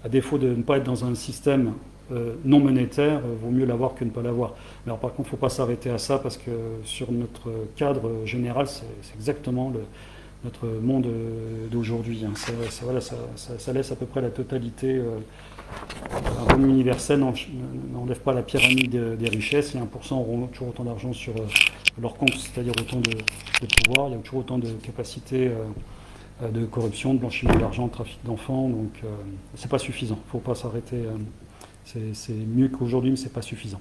à défaut de ne pas être dans un système non monétaire, vaut mieux l'avoir que ne pas l'avoir. Mais alors, par contre, il ne faut pas s'arrêter à ça parce que sur notre cadre général, c'est exactement notre monde d'aujourd'hui, hein. Voilà, ça laisse à peu près la totalité. Un revenu universel n'enlève pas la pyramide des richesses. Les 1% auront toujours autant d'argent sur leur compte, c'est-à-dire autant de pouvoir. Il y a toujours autant de capacités de corruption, de blanchiment d'argent, de trafic d'enfants. Donc, c'est pas suffisant. Il ne faut pas s'arrêter. C'est mieux qu'aujourd'hui, mais c'est pas suffisant.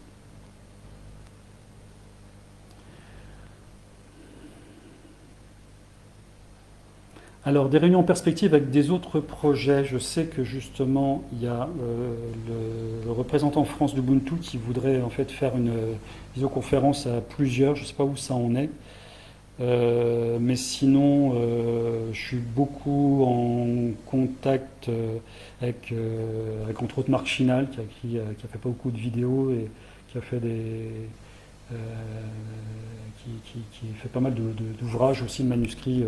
Alors, des réunions en perspective avec des autres projets. Je sais que justement, il y a le représentant France d'Ubuntu qui voudrait en fait faire une visioconférence à plusieurs. Je ne sais pas où ça en est. Mais sinon, je suis beaucoup en contact avec entre autres Marc Chinal, qui a fait pas beaucoup de vidéos et qui a fait euh, qui fait pas mal d'ouvrages aussi, de manuscrits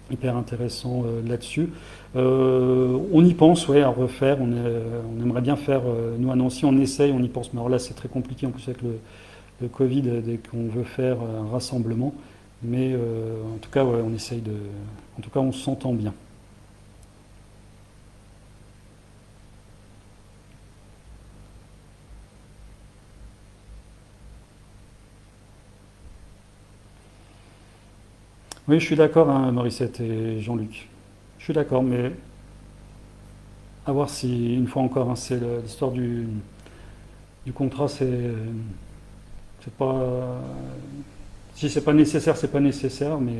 hyper intéressant là-dessus. On y pense, ouais, à refaire. On aimerait bien faire, nous à Nancy, on essaye, on y pense. Mais alors là, c'est très compliqué en plus avec le Covid, dès qu'on veut faire un rassemblement. Mais en tout cas, ouais, on essaye de. En tout cas, on s'entend bien. Oui, je suis d'accord, hein, Morissette et Jean-Luc. Je suis d'accord, mais à voir si, une fois encore, hein, c'est l'histoire du contrat, c'est pas. Si c'est pas nécessaire, c'est pas nécessaire, mais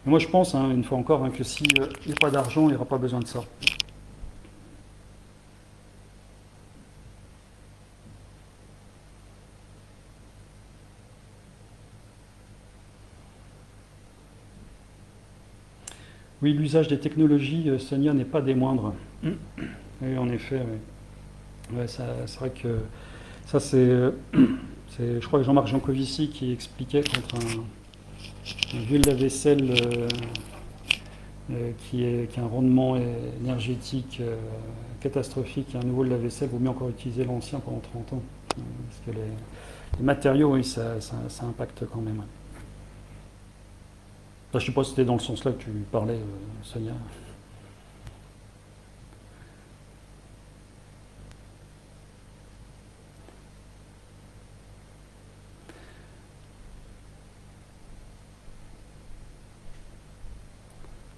moi je pense, hein, une fois encore, hein, que s'il n'y a pas d'argent, il n'y aura pas besoin de ça. Oui, l'usage des technologies, Sonia, n'est pas des moindres. Oui, en effet, oui. Ouais, c'est vrai que ça, je crois que Jean-Marc Jancovici qui expliquait qu'entre un vieux lave-vaisselle qui a un rendement énergétique catastrophique et un nouveau lave-vaisselle, vaut mieux encore utiliser l'ancien pendant 30 ans. Parce que les matériaux, oui, ça impacte quand même. Enfin, je ne sais pas si c'était dans le sens là que tu parlais, Sonia.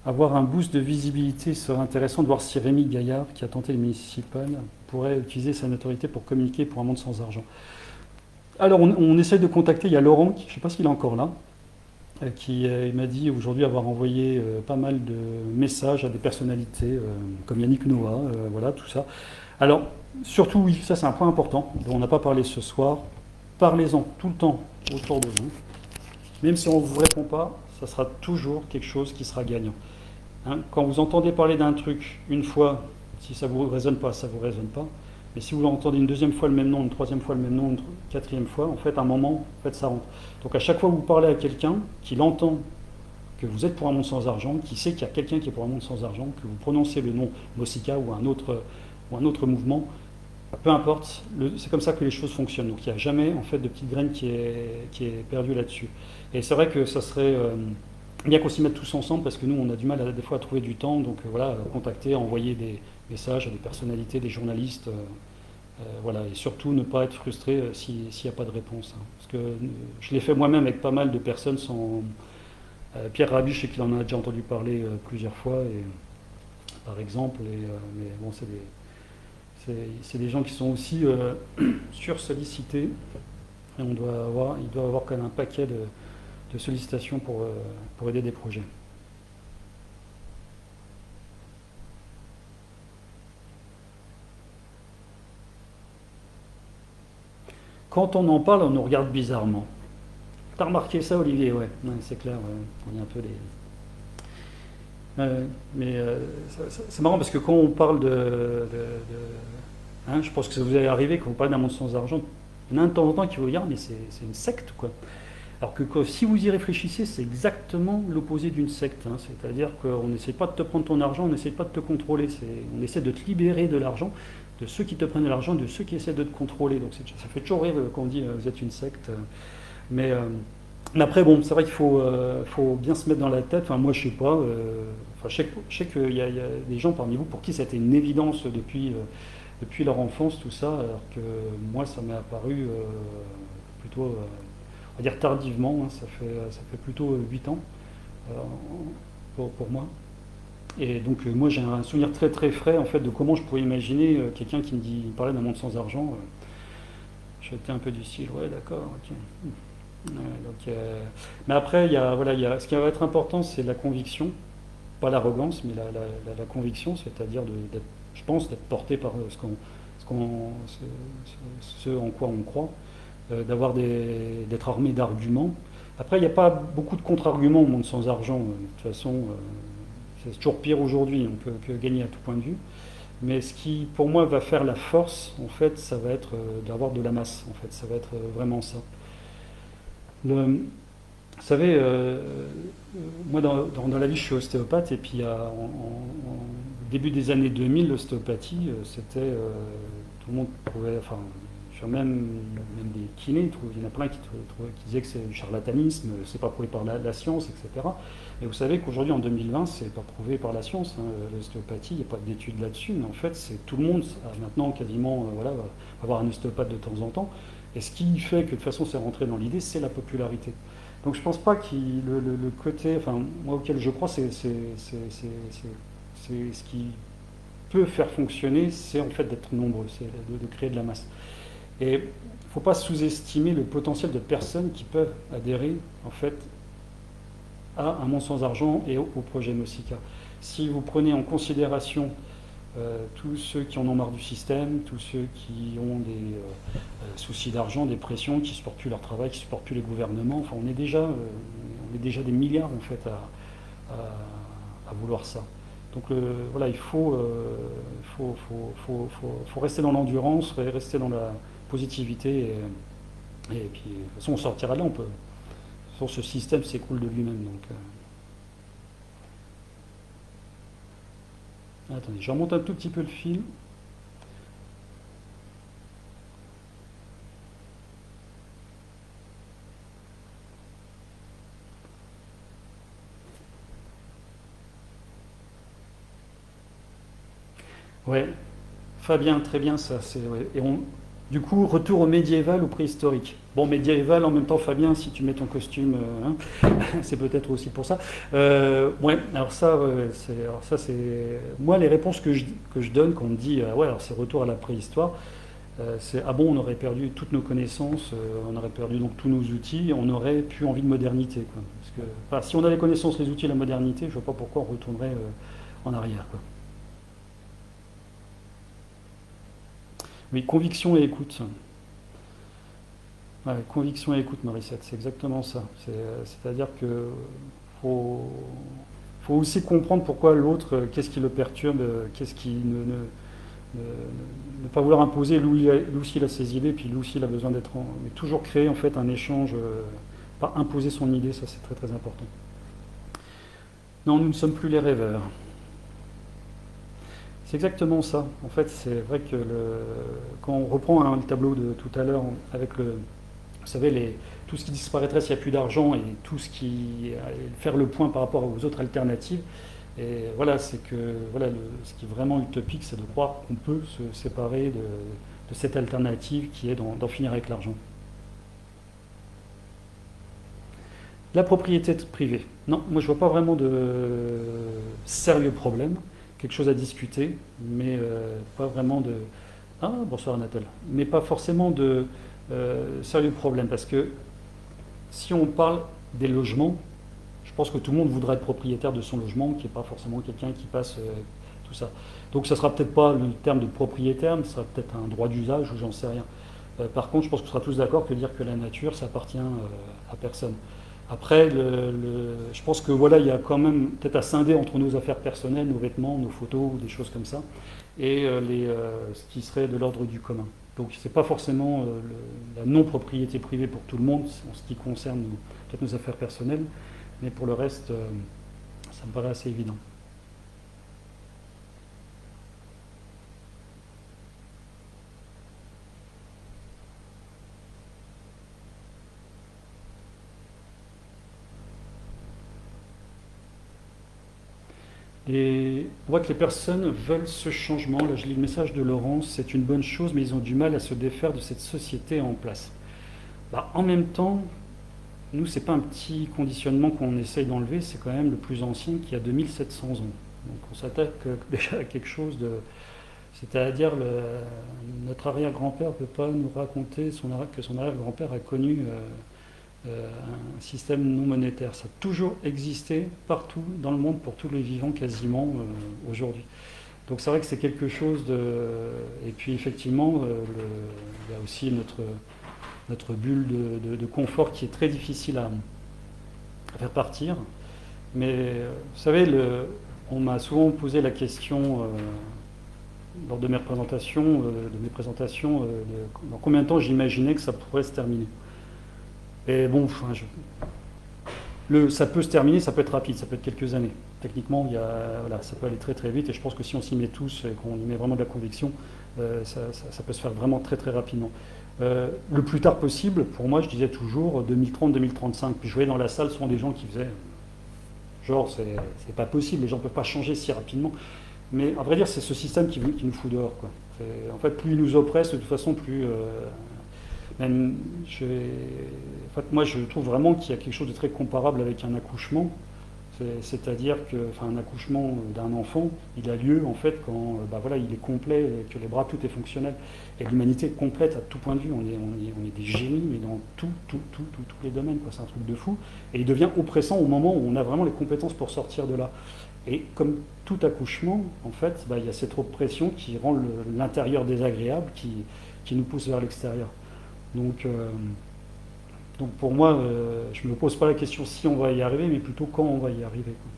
Avoir un boost de visibilité serait intéressant de voir si Rémi Gaillard, qui a tenté le municipal, pourrait utiliser sa notoriété pour communiquer pour un monde sans argent. Alors, on essaie de contacter, il y a Laurent, je ne sais pas s'il est encore là, qui m'a dit aujourd'hui avoir envoyé pas mal de messages à des personnalités comme Yannick Noah, voilà, tout ça. Alors, surtout, oui, ça c'est un point important dont on n'a pas parlé ce soir. Parlez-en tout le temps autour de vous. Même si on ne vous répond pas, ça sera toujours quelque chose qui sera gagnant. Hein, quand vous entendez parler d'un truc une fois, si ça ne vous résonne pas, ça ne vous résonne pas. Mais si vous entendez une deuxième fois le même nom, une troisième fois le même nom, une quatrième fois, en fait, à un moment, en fait, ça rentre. Donc à chaque fois que vous parlez à quelqu'un qui l'entend, que vous êtes pour un monde sans argent, qui sait qu'il y a quelqu'un qui est pour un monde sans argent, que vous prononcez le nom Nausicaa ou un autre mouvement, peu importe, c'est comme ça que les choses fonctionnent. Donc il n'y a jamais en fait de petite graine qui est perdue là-dessus. Et c'est vrai que ça serait bien qu'on s'y mette tous ensemble parce que nous on a du mal des fois à trouver du temps. Donc voilà, contacter, envoyer des messages à des personnalités, des journalistes. Voilà, et surtout ne pas être frustré s'il n'y a pas de réponse. Hein. Parce que je l'ai fait moi-même avec pas mal de personnes sans. Pierre Rabhi, je sais qu'il en a déjà entendu parler plusieurs fois, et, par exemple, mais bon, c'est des gens qui sont aussi sursollicités, et il doit avoir quand même un paquet de sollicitations pour aider des projets. Quand on en parle, on nous regarde bizarrement. T'as remarqué ça, Olivier? Ouais, ouais, c'est clair, ouais. On est un peu les. Mais c'est marrant parce que quand on parle hein, je pense que ça vous est arrivé quand vous parlez d'un monde sans argent, il y en a un de temps en temps qui vous regarde, mais c'est une secte, quoi. Alors que si vous y réfléchissez, c'est exactement l'opposé d'une secte. Hein. C'est-à-dire qu'on n'essaie pas de te prendre ton argent, on n'essaie pas de te contrôler. On essaie de te libérer de l'argent, de ceux qui te prennent de l'argent, de ceux qui essaient de te contrôler. Donc ça fait toujours rire quand on dit vous êtes une secte. Mais, euh, mais après, bon, c'est vrai qu'il faut bien se mettre dans la tête. Enfin, moi, je sais pas. Enfin, je sais qu'il y a des gens parmi vous pour qui c'était une évidence depuis leur enfance, tout ça. Alors que moi, ça m'est apparu plutôt, on va dire tardivement. Hein, ça fait plutôt 8 ans euh, pour moi. Et donc, moi, j'ai un souvenir très très frais en fait de comment je pouvais imaginer quelqu'un qui me parlait d'un monde sans argent. J'étais un peu du style, ouais, d'accord, ok. Ouais, donc, mais après, voilà, ce qui va être important, c'est la conviction, pas l'arrogance, mais la conviction, c'est-à-dire, je pense, d'être porté par ce, qu'on- ce en quoi on croit, d'être armé d'arguments. Après, il n'y a pas beaucoup de contre-arguments au monde sans argent. De toute façon, c'est toujours pire aujourd'hui, on peut que gagner à tout point de vue. Mais ce qui, pour moi, va faire la force, en fait, ça va être d'avoir de la masse. En fait, ça va être vraiment ça. Vous savez, moi dans la vie je suis ostéopathe et puis au début des années 2000, l'ostéopathie, c'était, tout le monde trouvait, enfin, même des kinés, il y en a plein qui disaient que c'est du charlatanisme, c'est pas prouvé par la science, etc. Et vous savez qu'aujourd'hui en 2020, c'est pas prouvé par la science, hein, l'ostéopathie, il n'y a pas d'études là-dessus, mais en fait c'est tout le monde maintenant quasiment voilà, va avoir un ostéopathe de temps en temps. Et ce qui fait que de toute façon c'est rentré dans l'idée, c'est la popularité. Donc je pense pas qu'il le côté, enfin moi auquel je crois, c'est ce qui peut faire fonctionner, c'est en fait d'être nombreux, c'est de créer de la masse. Et il ne faut pas sous-estimer le potentiel de personnes qui peuvent adhérer en fait à un monde sans argent et au projet Nausicaa. Si vous prenez en considération tous ceux qui en ont marre du système, tous ceux qui ont des soucis d'argent, des pressions, qui ne supportent plus leur travail, qui ne supportent plus les gouvernements. Enfin, on est déjà des milliards en fait à vouloir ça. Donc voilà, faut rester dans l'endurance, rester dans la positivité, et puis de toute façon on sortira de là. Ce système s'écoule de lui-même. Donc, attendez, je remonte un tout petit peu le fil. Ouais, Fabien, très bien ça. Ouais. Du coup, retour au médiéval ou préhistorique. Bon, médiéval en même temps, Fabien, si tu mets ton costume, hein, c'est peut-être aussi pour ça. Ouais, alors ça, c'est moi les réponses que je donne quand on me dit ouais, alors c'est retour à la préhistoire. C'est ah bon, on aurait perdu toutes nos connaissances, on aurait perdu donc tous nos outils, on aurait plus envie de modernité, quoi. Parce que enfin, si on a les connaissances, les outils, la modernité, je vois pas pourquoi on retournerait en arrière, quoi. Oui, conviction et écoute. Ouais, conviction et écoute, Morissette, c'est exactement ça. C'est-à-dire que faut, faut aussi comprendre pourquoi l'autre, qu'est-ce qui le perturbe, qu'est-ce qui ne pas vouloir imposer lui aussi il a ses idées, puis lui aussi il a besoin d'être mais toujours créer en fait un échange, pas imposer son idée, ça c'est très très important. Non, nous ne sommes plus les rêveurs. C'est exactement ça. En fait, c'est vrai que quand on reprend le tableau de tout à l'heure avec vous savez, tout ce qui disparaîtrait s'il n'y a plus d'argent et tout ce qui faire le point par rapport aux autres alternatives. Et voilà, c'est que voilà, ce qui est vraiment utopique, c'est de croire qu'on peut se séparer de cette alternative qui est d'en finir avec l'argent. La propriété privée. Non, moi je vois pas vraiment de sérieux problème. Quelque chose à discuter, mais pas vraiment de. Ah, bonsoir Anatole. Mais pas forcément de sérieux problème, parce que si on parle des logements, je pense que tout le monde voudrait être propriétaire de son logement, qui n'est pas forcément quelqu'un qui passe tout ça. Donc ça sera peut-être pas le terme de propriétaire, mais ça sera peut-être un droit d'usage ou j'en sais rien. Par contre, je pense qu'on sera tous d'accord que dire que la nature, ça appartient à personne. Après, je pense que voilà, il y a quand même peut-être à scinder entre nos affaires personnelles, nos vêtements, nos photos, ou des choses comme ça, et ce qui serait de l'ordre du commun. Donc c'est pas forcément la non-propriété privée pour tout le monde en ce qui concerne peut-être nos affaires personnelles, mais pour le reste, ça me paraît assez évident. Et on voit que les personnes veulent ce changement. Là, je lis le message de Laurence, c'est une bonne chose, mais ils ont du mal à se défaire de cette société en place. Bah, en même temps, nous, c'est pas un petit conditionnement qu'on essaye d'enlever, c'est quand même le plus ancien qui a 2700 ans. Donc on s'attaque déjà à quelque chose de. C'est-à-dire, notre arrière-grand-père ne peut pas nous raconter que son arrière-grand-père a connu un système non monétaire. Ça a toujours existé partout dans le monde pour tous les vivants quasiment aujourd'hui. Donc c'est vrai que c'est quelque chose de. Et puis effectivement, il y a aussi notre bulle de confort qui est très difficile à faire partir. Mais vous savez, on m'a souvent posé la question lors de mes présentations, dans combien de temps j'imaginais que ça pourrait se terminer. Et bon, enfin, ça peut se terminer, ça peut être rapide, ça peut être quelques années. Techniquement, voilà, ça peut aller très très vite et je pense que si on s'y met tous et qu'on y met vraiment de la conviction, ça peut se faire vraiment très très rapidement. Le plus tard possible, pour moi, je disais toujours 2030-2035. Puis je voyais dans la salle souvent des gens qui faisaient genre, c'est pas possible, les gens ne peuvent pas changer si rapidement. Mais à vrai dire, c'est ce système qui nous fout dehors, quoi. En fait, plus il nous oppresse, de toute façon, plus. Même, en fait, moi, je trouve vraiment qu'il y a quelque chose de très comparable avec un accouchement. C'est-à-dire que, enfin, un accouchement d'un enfant, il a lieu en fait quand, bah voilà, il est complet, que les bras, tout est fonctionnel. Et l'humanité est complète à tout point de vue. On est des génies, mais dans tous les domaines, quoi. C'est un truc de fou. Et il devient oppressant au moment où on a vraiment les compétences pour sortir de là. Et comme tout accouchement, en fait, bah, il y a cette oppression qui rend l'intérieur désagréable, qui nous pousse vers l'extérieur. Donc, donc pour moi, je ne me pose pas la question si on va y arriver, mais plutôt quand on va y arriver, quoi.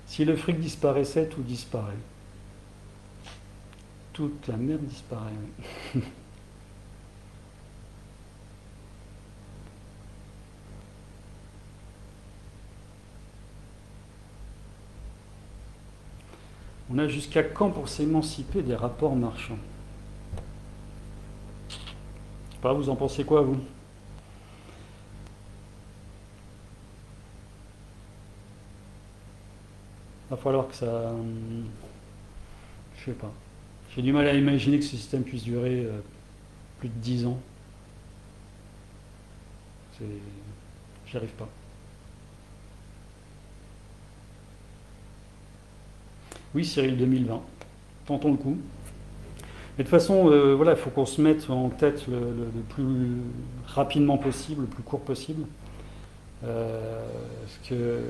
Si le fric disparaissait, tout disparaît. Toute la merde disparaît. Oui. On a jusqu'à quand pour s'émanciper des rapports marchands? Je sais pas, vous en pensez quoi, vous? Il va falloir que ça. Je sais pas. J'ai du mal à imaginer que ce système puisse durer plus de 10 ans. C'est... J'y arrive pas. Oui, Cyril, 2020. Tentons le coup. Mais de toute façon, voilà, il faut qu'on se mette en tête le plus rapidement possible, le plus court possible. Parce que,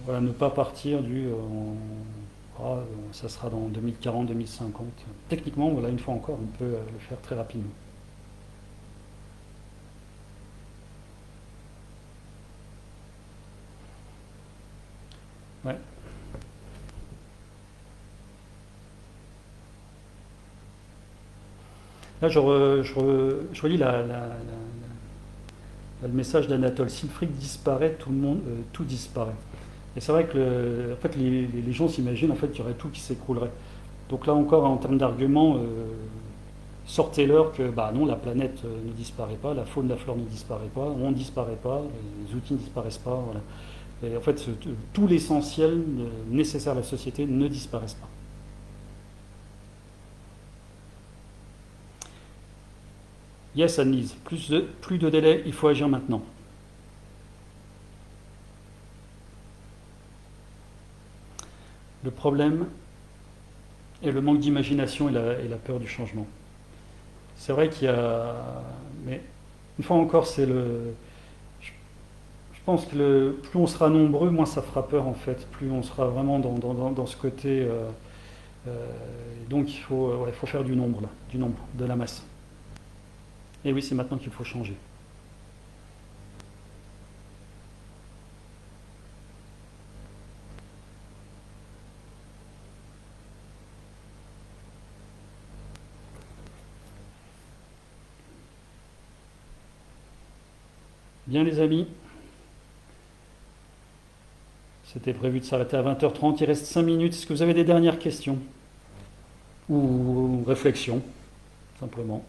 voilà, ne pas partir ça sera dans 2040, 2050. Techniquement, voilà, une fois encore, on peut le faire très rapidement. Ouais. Là, je relis le message d'Anatole. Si le fric disparaît, tout le monde, tout disparaît. Et c'est vrai que en fait, les gens s'imaginent en fait, qu'il y aurait tout qui s'écroulerait. Donc là encore, en termes d'argument, sortez-leur que bah non, la planète ne disparaît pas, la faune, la flore ne disparaît pas, on ne disparaît pas, les outils ne disparaissent pas. Voilà. Et en fait, tout l'essentiel nécessaire à la société ne disparaissent pas. Yes, Annelise, plus de délai, il faut agir maintenant. Le problème est le manque d'imagination et la peur du changement. C'est vrai qu'il y a. Mais une fois encore, c'est le. Je pense que plus on sera nombreux, moins ça fera peur en fait. Plus on sera vraiment dans ce côté. Donc il faut faire du nombre là, du nombre, de la masse. Et oui, c'est maintenant qu'il faut changer. Bien les amis, c'était prévu de s'arrêter à 20h30, il reste 5 minutes. Est-ce que vous avez des dernières questions ou réflexions, simplement?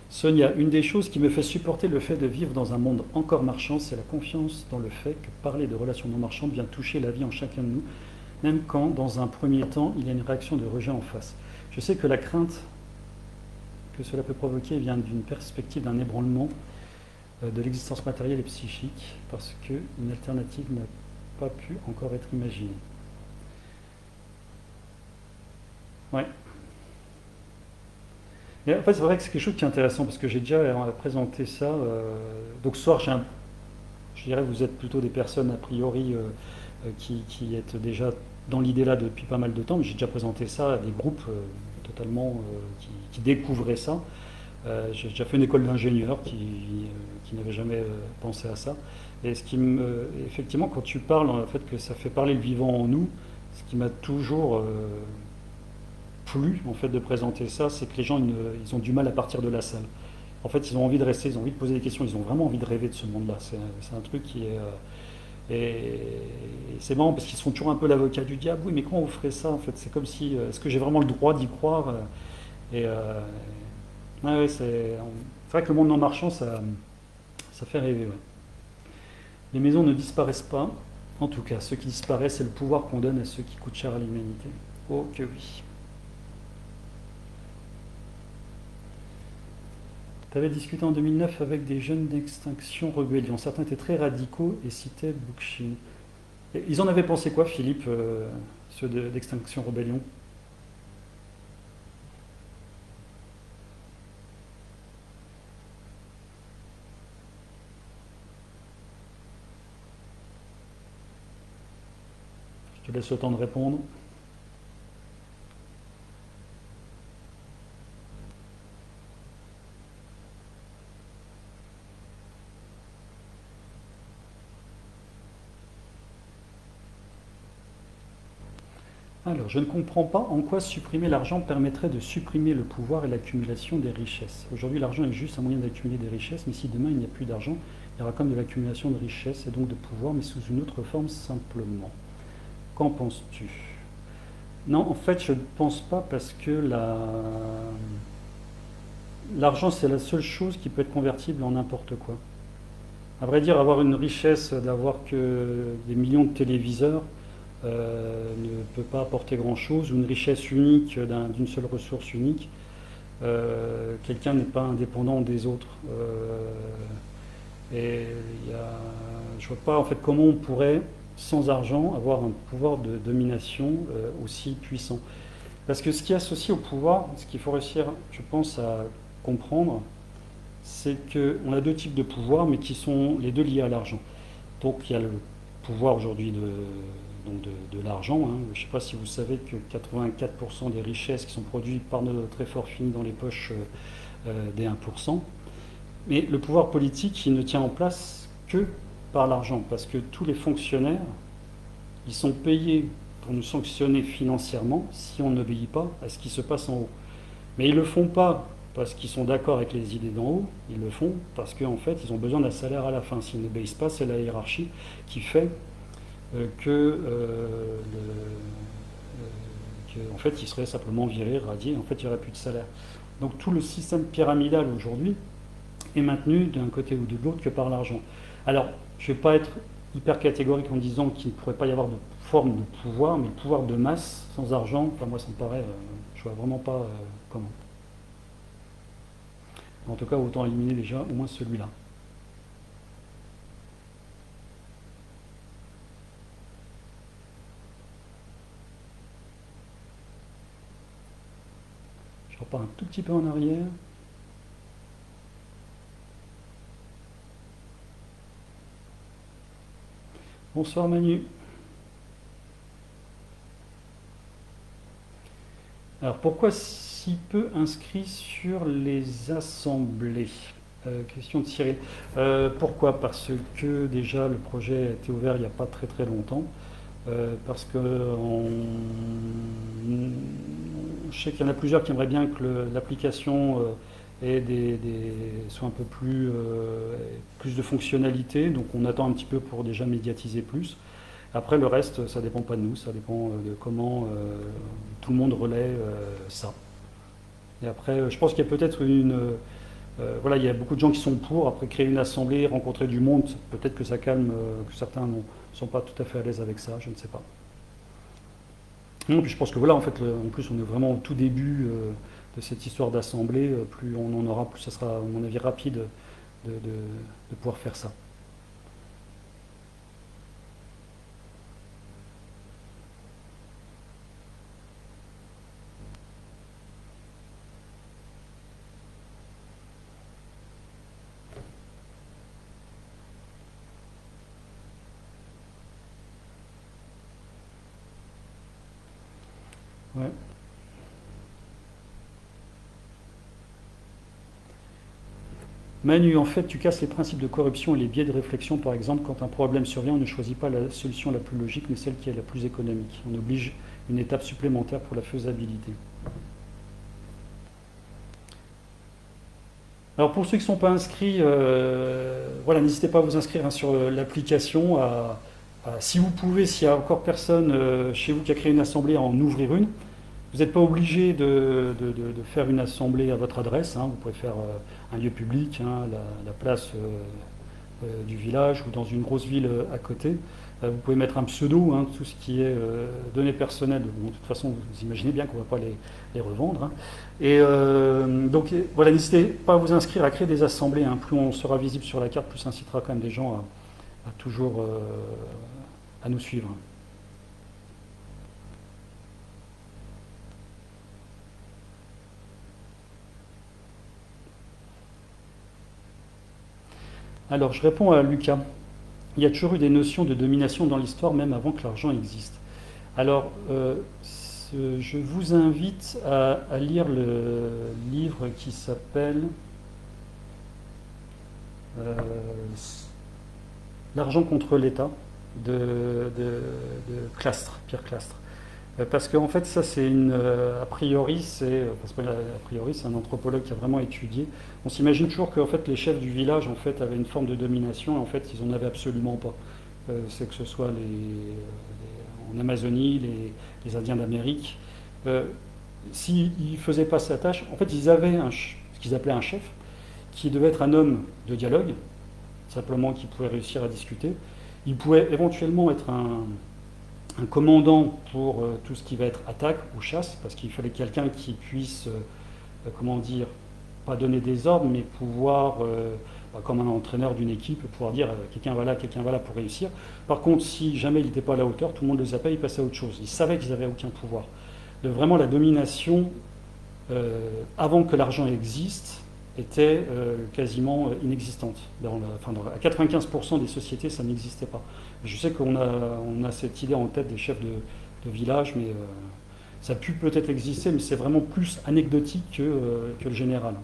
Sonia, une des choses qui me fait supporter le fait de vivre dans un monde encore marchand, c'est la confiance dans le fait que parler de relations non marchandes vient toucher la vie en chacun de nous, même quand, dans un premier temps, il y a une réaction de rejet en face. Je sais que la crainte que cela peut provoquer vient d'une perspective d'un ébranlement de l'existence matérielle et psychique, parce qu'une alternative n'a pas pu encore être imaginée. Ouais. Et en fait, c'est vrai que c'est quelque chose qui est intéressant, parce que j'ai déjà présenté ça. Donc ce soir, je dirais que vous êtes plutôt des personnes a priori qui êtes déjà dans l'idée là depuis pas mal de temps, mais j'ai déjà présenté ça à des groupes totalement qui découvraient ça. J'ai déjà fait une école d'ingénieurs qui n'avait jamais pensé à ça. Et effectivement, quand tu parles en fait que ça fait parler le vivant en nous, ce qui m'a toujours plu en fait de présenter ça, c'est que les gens ils ont du mal à partir de la salle. En fait, ils ont envie de rester, ils ont envie de poser des questions, ils ont vraiment envie de rêver de ce monde-là. C'est un truc qui est et c'est marrant parce qu'ils sont toujours un peu l'avocat du diable. Oui, mais comment vous ferez ça en fait? C'est comme si est-ce que j'ai vraiment le droit d'y croire? Et ouais, c'est vrai que le monde non marchand, ça fait rêver. Ouais. Les maisons ne disparaissent pas. En tout cas, ce qui disparaît, c'est le pouvoir qu'on donne à ceux qui coûtent cher à l'humanité. Oh que oui. Tu avais discuté en 2009 avec des jeunes d'Extinction Rebellion. Certains étaient très radicaux et citaient Bookchin. Et ils en avaient pensé quoi, Philippe, ceux d'Extinction Rebellion? Je te laisse le temps de répondre. Alors, je ne comprends pas en quoi supprimer l'argent permettrait de supprimer le pouvoir et l'accumulation des richesses. Aujourd'hui, l'argent est juste un moyen d'accumuler des richesses, mais si demain il n'y a plus d'argent, il y aura comme de l'accumulation de richesses et donc de pouvoir, mais sous une autre forme simplement. Qu'en penses-tu? Non, en fait, je ne pense pas parce que l'argent, c'est la seule chose qui peut être convertible en n'importe quoi. À vrai dire, avoir une richesse, d'avoir que des millions de téléviseurs, ne peut pas apporter grand-chose, ou une richesse unique d'une seule ressource unique. Quelqu'un n'est pas indépendant des autres. Et je ne vois pas en fait comment on pourrait, sans argent, avoir un pouvoir de domination aussi puissant. Parce que ce qui est associé au pouvoir, ce qu'il faut réussir, je pense, à comprendre, c'est qu'on a deux types de pouvoirs, mais qui sont les deux liés à l'argent. Donc il y a le pouvoir aujourd'hui de l'argent. Hein. Je ne sais pas si vous savez que 84% des richesses qui sont produites par notre effort finissent dans les poches des 1%. Mais le pouvoir politique, il ne tient en place que par l'argent, parce que tous les fonctionnaires, ils sont payés pour nous sanctionner financièrement si on n'obéit pas à ce qui se passe en haut. Mais ils ne le font pas parce qu'ils sont d'accord avec les idées d'en haut, ils le font parce qu'en fait, ils ont besoin d'un salaire à la fin. S'ils n'obéissent pas, c'est la hiérarchie qui fait en fait, ils seraient simplement virés, radiés, en fait, il n'y aurait plus de salaire. Donc tout le système pyramidal aujourd'hui est maintenu d'un côté ou de l'autre que par l'argent. Alors, je ne vais pas être hyper catégorique en disant qu'il ne pourrait pas y avoir de forme de pouvoir, mais le pouvoir de masse sans argent, enfin, moi ça me paraît, je vois vraiment pas comment. En tout cas, autant éliminer déjà au moins celui-là. Je repars un tout petit peu en arrière. Bonsoir Manu. Alors pourquoi si peu inscrits sur les assemblées? Question de Cyril. Pourquoi? Parce que déjà le projet a été ouvert il n'y a pas très très longtemps. Parce que je sais qu'il y en a plusieurs qui aimeraient bien que l'application ait soit un peu plus de fonctionnalités. Donc on attend un petit peu pour déjà médiatiser plus. Après, le reste, ça dépend pas de nous, ça dépend de comment tout le monde relaie ça. Et après, je pense qu'il y a peut-être voilà, il y a beaucoup de gens qui sont pour. Après, créer une assemblée, rencontrer du monde, peut-être que ça calme, que certains ne sont pas tout à fait à l'aise avec ça, je ne sais pas. Non, puis je pense que voilà, en fait, en plus, on est vraiment au tout début de cette histoire d'assemblée. Plus on en aura, plus ça sera, à mon avis, rapide de pouvoir faire ça. Ouais. Manu, en fait, tu casses les principes de corruption et les biais de réflexion. Par exemple, quand un problème survient, on ne choisit pas la solution la plus logique, mais celle qui est la plus économique. On oblige une étape supplémentaire pour la faisabilité. Alors pour ceux qui ne sont pas inscrits, voilà, n'hésitez pas à vous inscrire hein, sur l'application. Si vous pouvez, s'il n'y a encore personne chez vous qui a créé une assemblée, à en ouvrir une. Vous n'êtes pas obligé de faire une assemblée à votre adresse. Hein. Vous pouvez faire un lieu public, hein, la place du village ou dans une grosse ville à côté. Vous pouvez mettre un pseudo, hein, tout ce qui est données personnelles. Bon, de toute façon, vous imaginez bien qu'on ne va pas les revendre. Hein. Et donc voilà, n'hésitez pas à vous inscrire à créer des assemblées. Hein. Plus on sera visible sur la carte, plus ça incitera quand même des gens à toujours à nous suivre. Alors, je réponds à Lucas. Il y a toujours eu des notions de domination dans l'histoire, même avant que l'argent existe. Alors, je vous invite à lire le livre qui s'appelle euh, L'argent contre l'État de Clastres, Pierre Clastres. Parce qu'en fait, ça, c'est une. A priori, parce que, a priori, c'est un anthropologue qui a vraiment étudié. On s'imagine toujours que en fait, les chefs du village en fait, avaient une forme de domination, et en fait, ils n'en avaient absolument pas. C'est que ce soit en Amazonie, les Indiens d'Amérique. S'ils ne faisaient pas sa tâche, en fait, ils avaient ce qu'ils appelaient un chef, qui devait être un homme de dialogue, simplement qui pouvait réussir à discuter. Il pouvait éventuellement être un commandant pour tout ce qui va être attaque ou chasse, parce qu'il fallait quelqu'un qui puisse, comment dire, pas donner des ordres, mais pouvoir, comme un entraîneur d'une équipe, pouvoir dire quelqu'un va là pour réussir. Par contre, si jamais il n'était pas à la hauteur, tout le monde le zappait, il passait à autre chose. Ils savaient qu'ils n'avaient aucun pouvoir. Vraiment, la domination, avant que l'argent existe, était quasiment inexistante. À 95% des sociétés, ça n'existait pas. Je sais qu'on a cette idée en tête des chefs de village, mais ça a pu peut-être exister, mais c'est vraiment plus anecdotique que le général.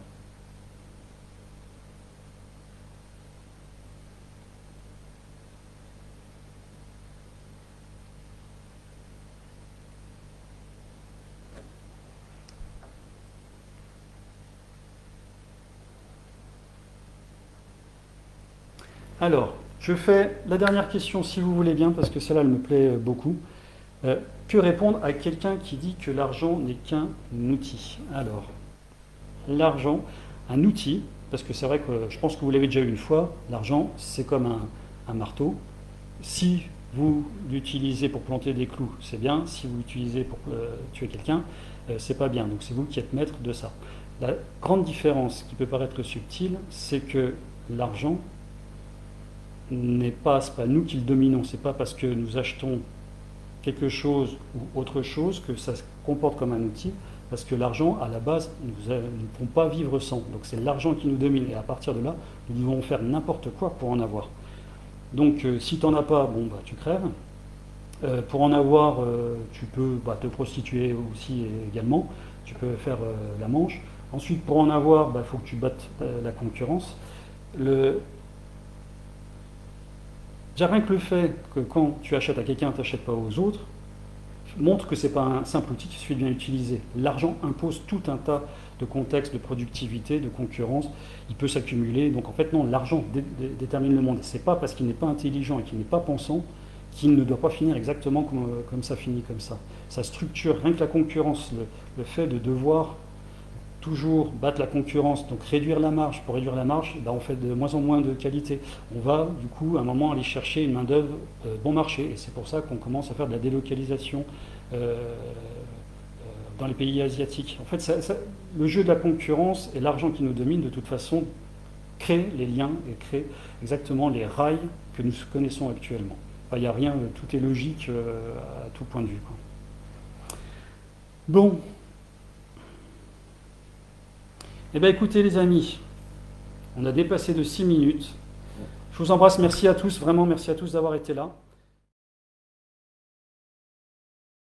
Alors, je fais la dernière question si vous voulez bien, parce que celle-là, elle me plaît beaucoup. Que répondre à quelqu'un qui dit que l'argent n'est qu'un outil? Alors, l'argent, un outil, parce que c'est vrai que je pense que vous l'avez déjà eu une fois, l'argent, c'est comme un marteau. Si vous l'utilisez pour planter des clous, c'est bien. Si vous l'utilisez pour tuer quelqu'un, c'est pas bien. Donc c'est vous qui êtes maître de ça. La grande différence qui peut paraître subtile, c'est que l'argent c'est pas nous qui le dominons. C'est pas parce que nous achetons quelque chose ou autre chose que ça se comporte comme un outil, parce que l'argent, à la base, nous ne pouvons pas vivre sans. Donc c'est l'argent qui nous domine, et à partir de là, nous devons faire n'importe quoi pour en avoir. Donc si tu n'en as pas, bon, bah, tu crèves. Pour en avoir, tu peux te prostituer aussi également, tu peux faire la manche. Ensuite, pour en avoir, il faut que tu battes la concurrence. Déjà rien que le fait que quand tu achètes à quelqu'un, tu n'achètes pas aux autres, montre que ce n'est pas un simple outil qui suffit de bien utiliser. L'argent impose tout un tas de contextes de productivité, de concurrence, il peut s'accumuler. Donc en fait non, l'argent détermine le monde. Ce n'est pas parce qu'il n'est pas intelligent et qu'il n'est pas pensant qu'il ne doit pas finir exactement comme ça finit comme ça. Ça structure, rien que la concurrence, le fait de devoir toujours battre la concurrence, donc réduire la marge. Pour réduire la marge, on fait de moins en moins de qualité. On va du coup à un moment aller chercher une main-d'œuvre bon marché, et c'est pour ça qu'on commence à faire de la délocalisation dans les pays asiatiques. En fait, le jeu de la concurrence et l'argent qui nous domine, de toute façon, crée les liens et crée exactement les rails que nous connaissons actuellement. Il n'y a rien, tout est logique à tout point de vue, quoi. Bon. Eh bien écoutez les amis, on a dépassé de 6 minutes. Je vous embrasse, merci à tous, vraiment merci à tous d'avoir été là.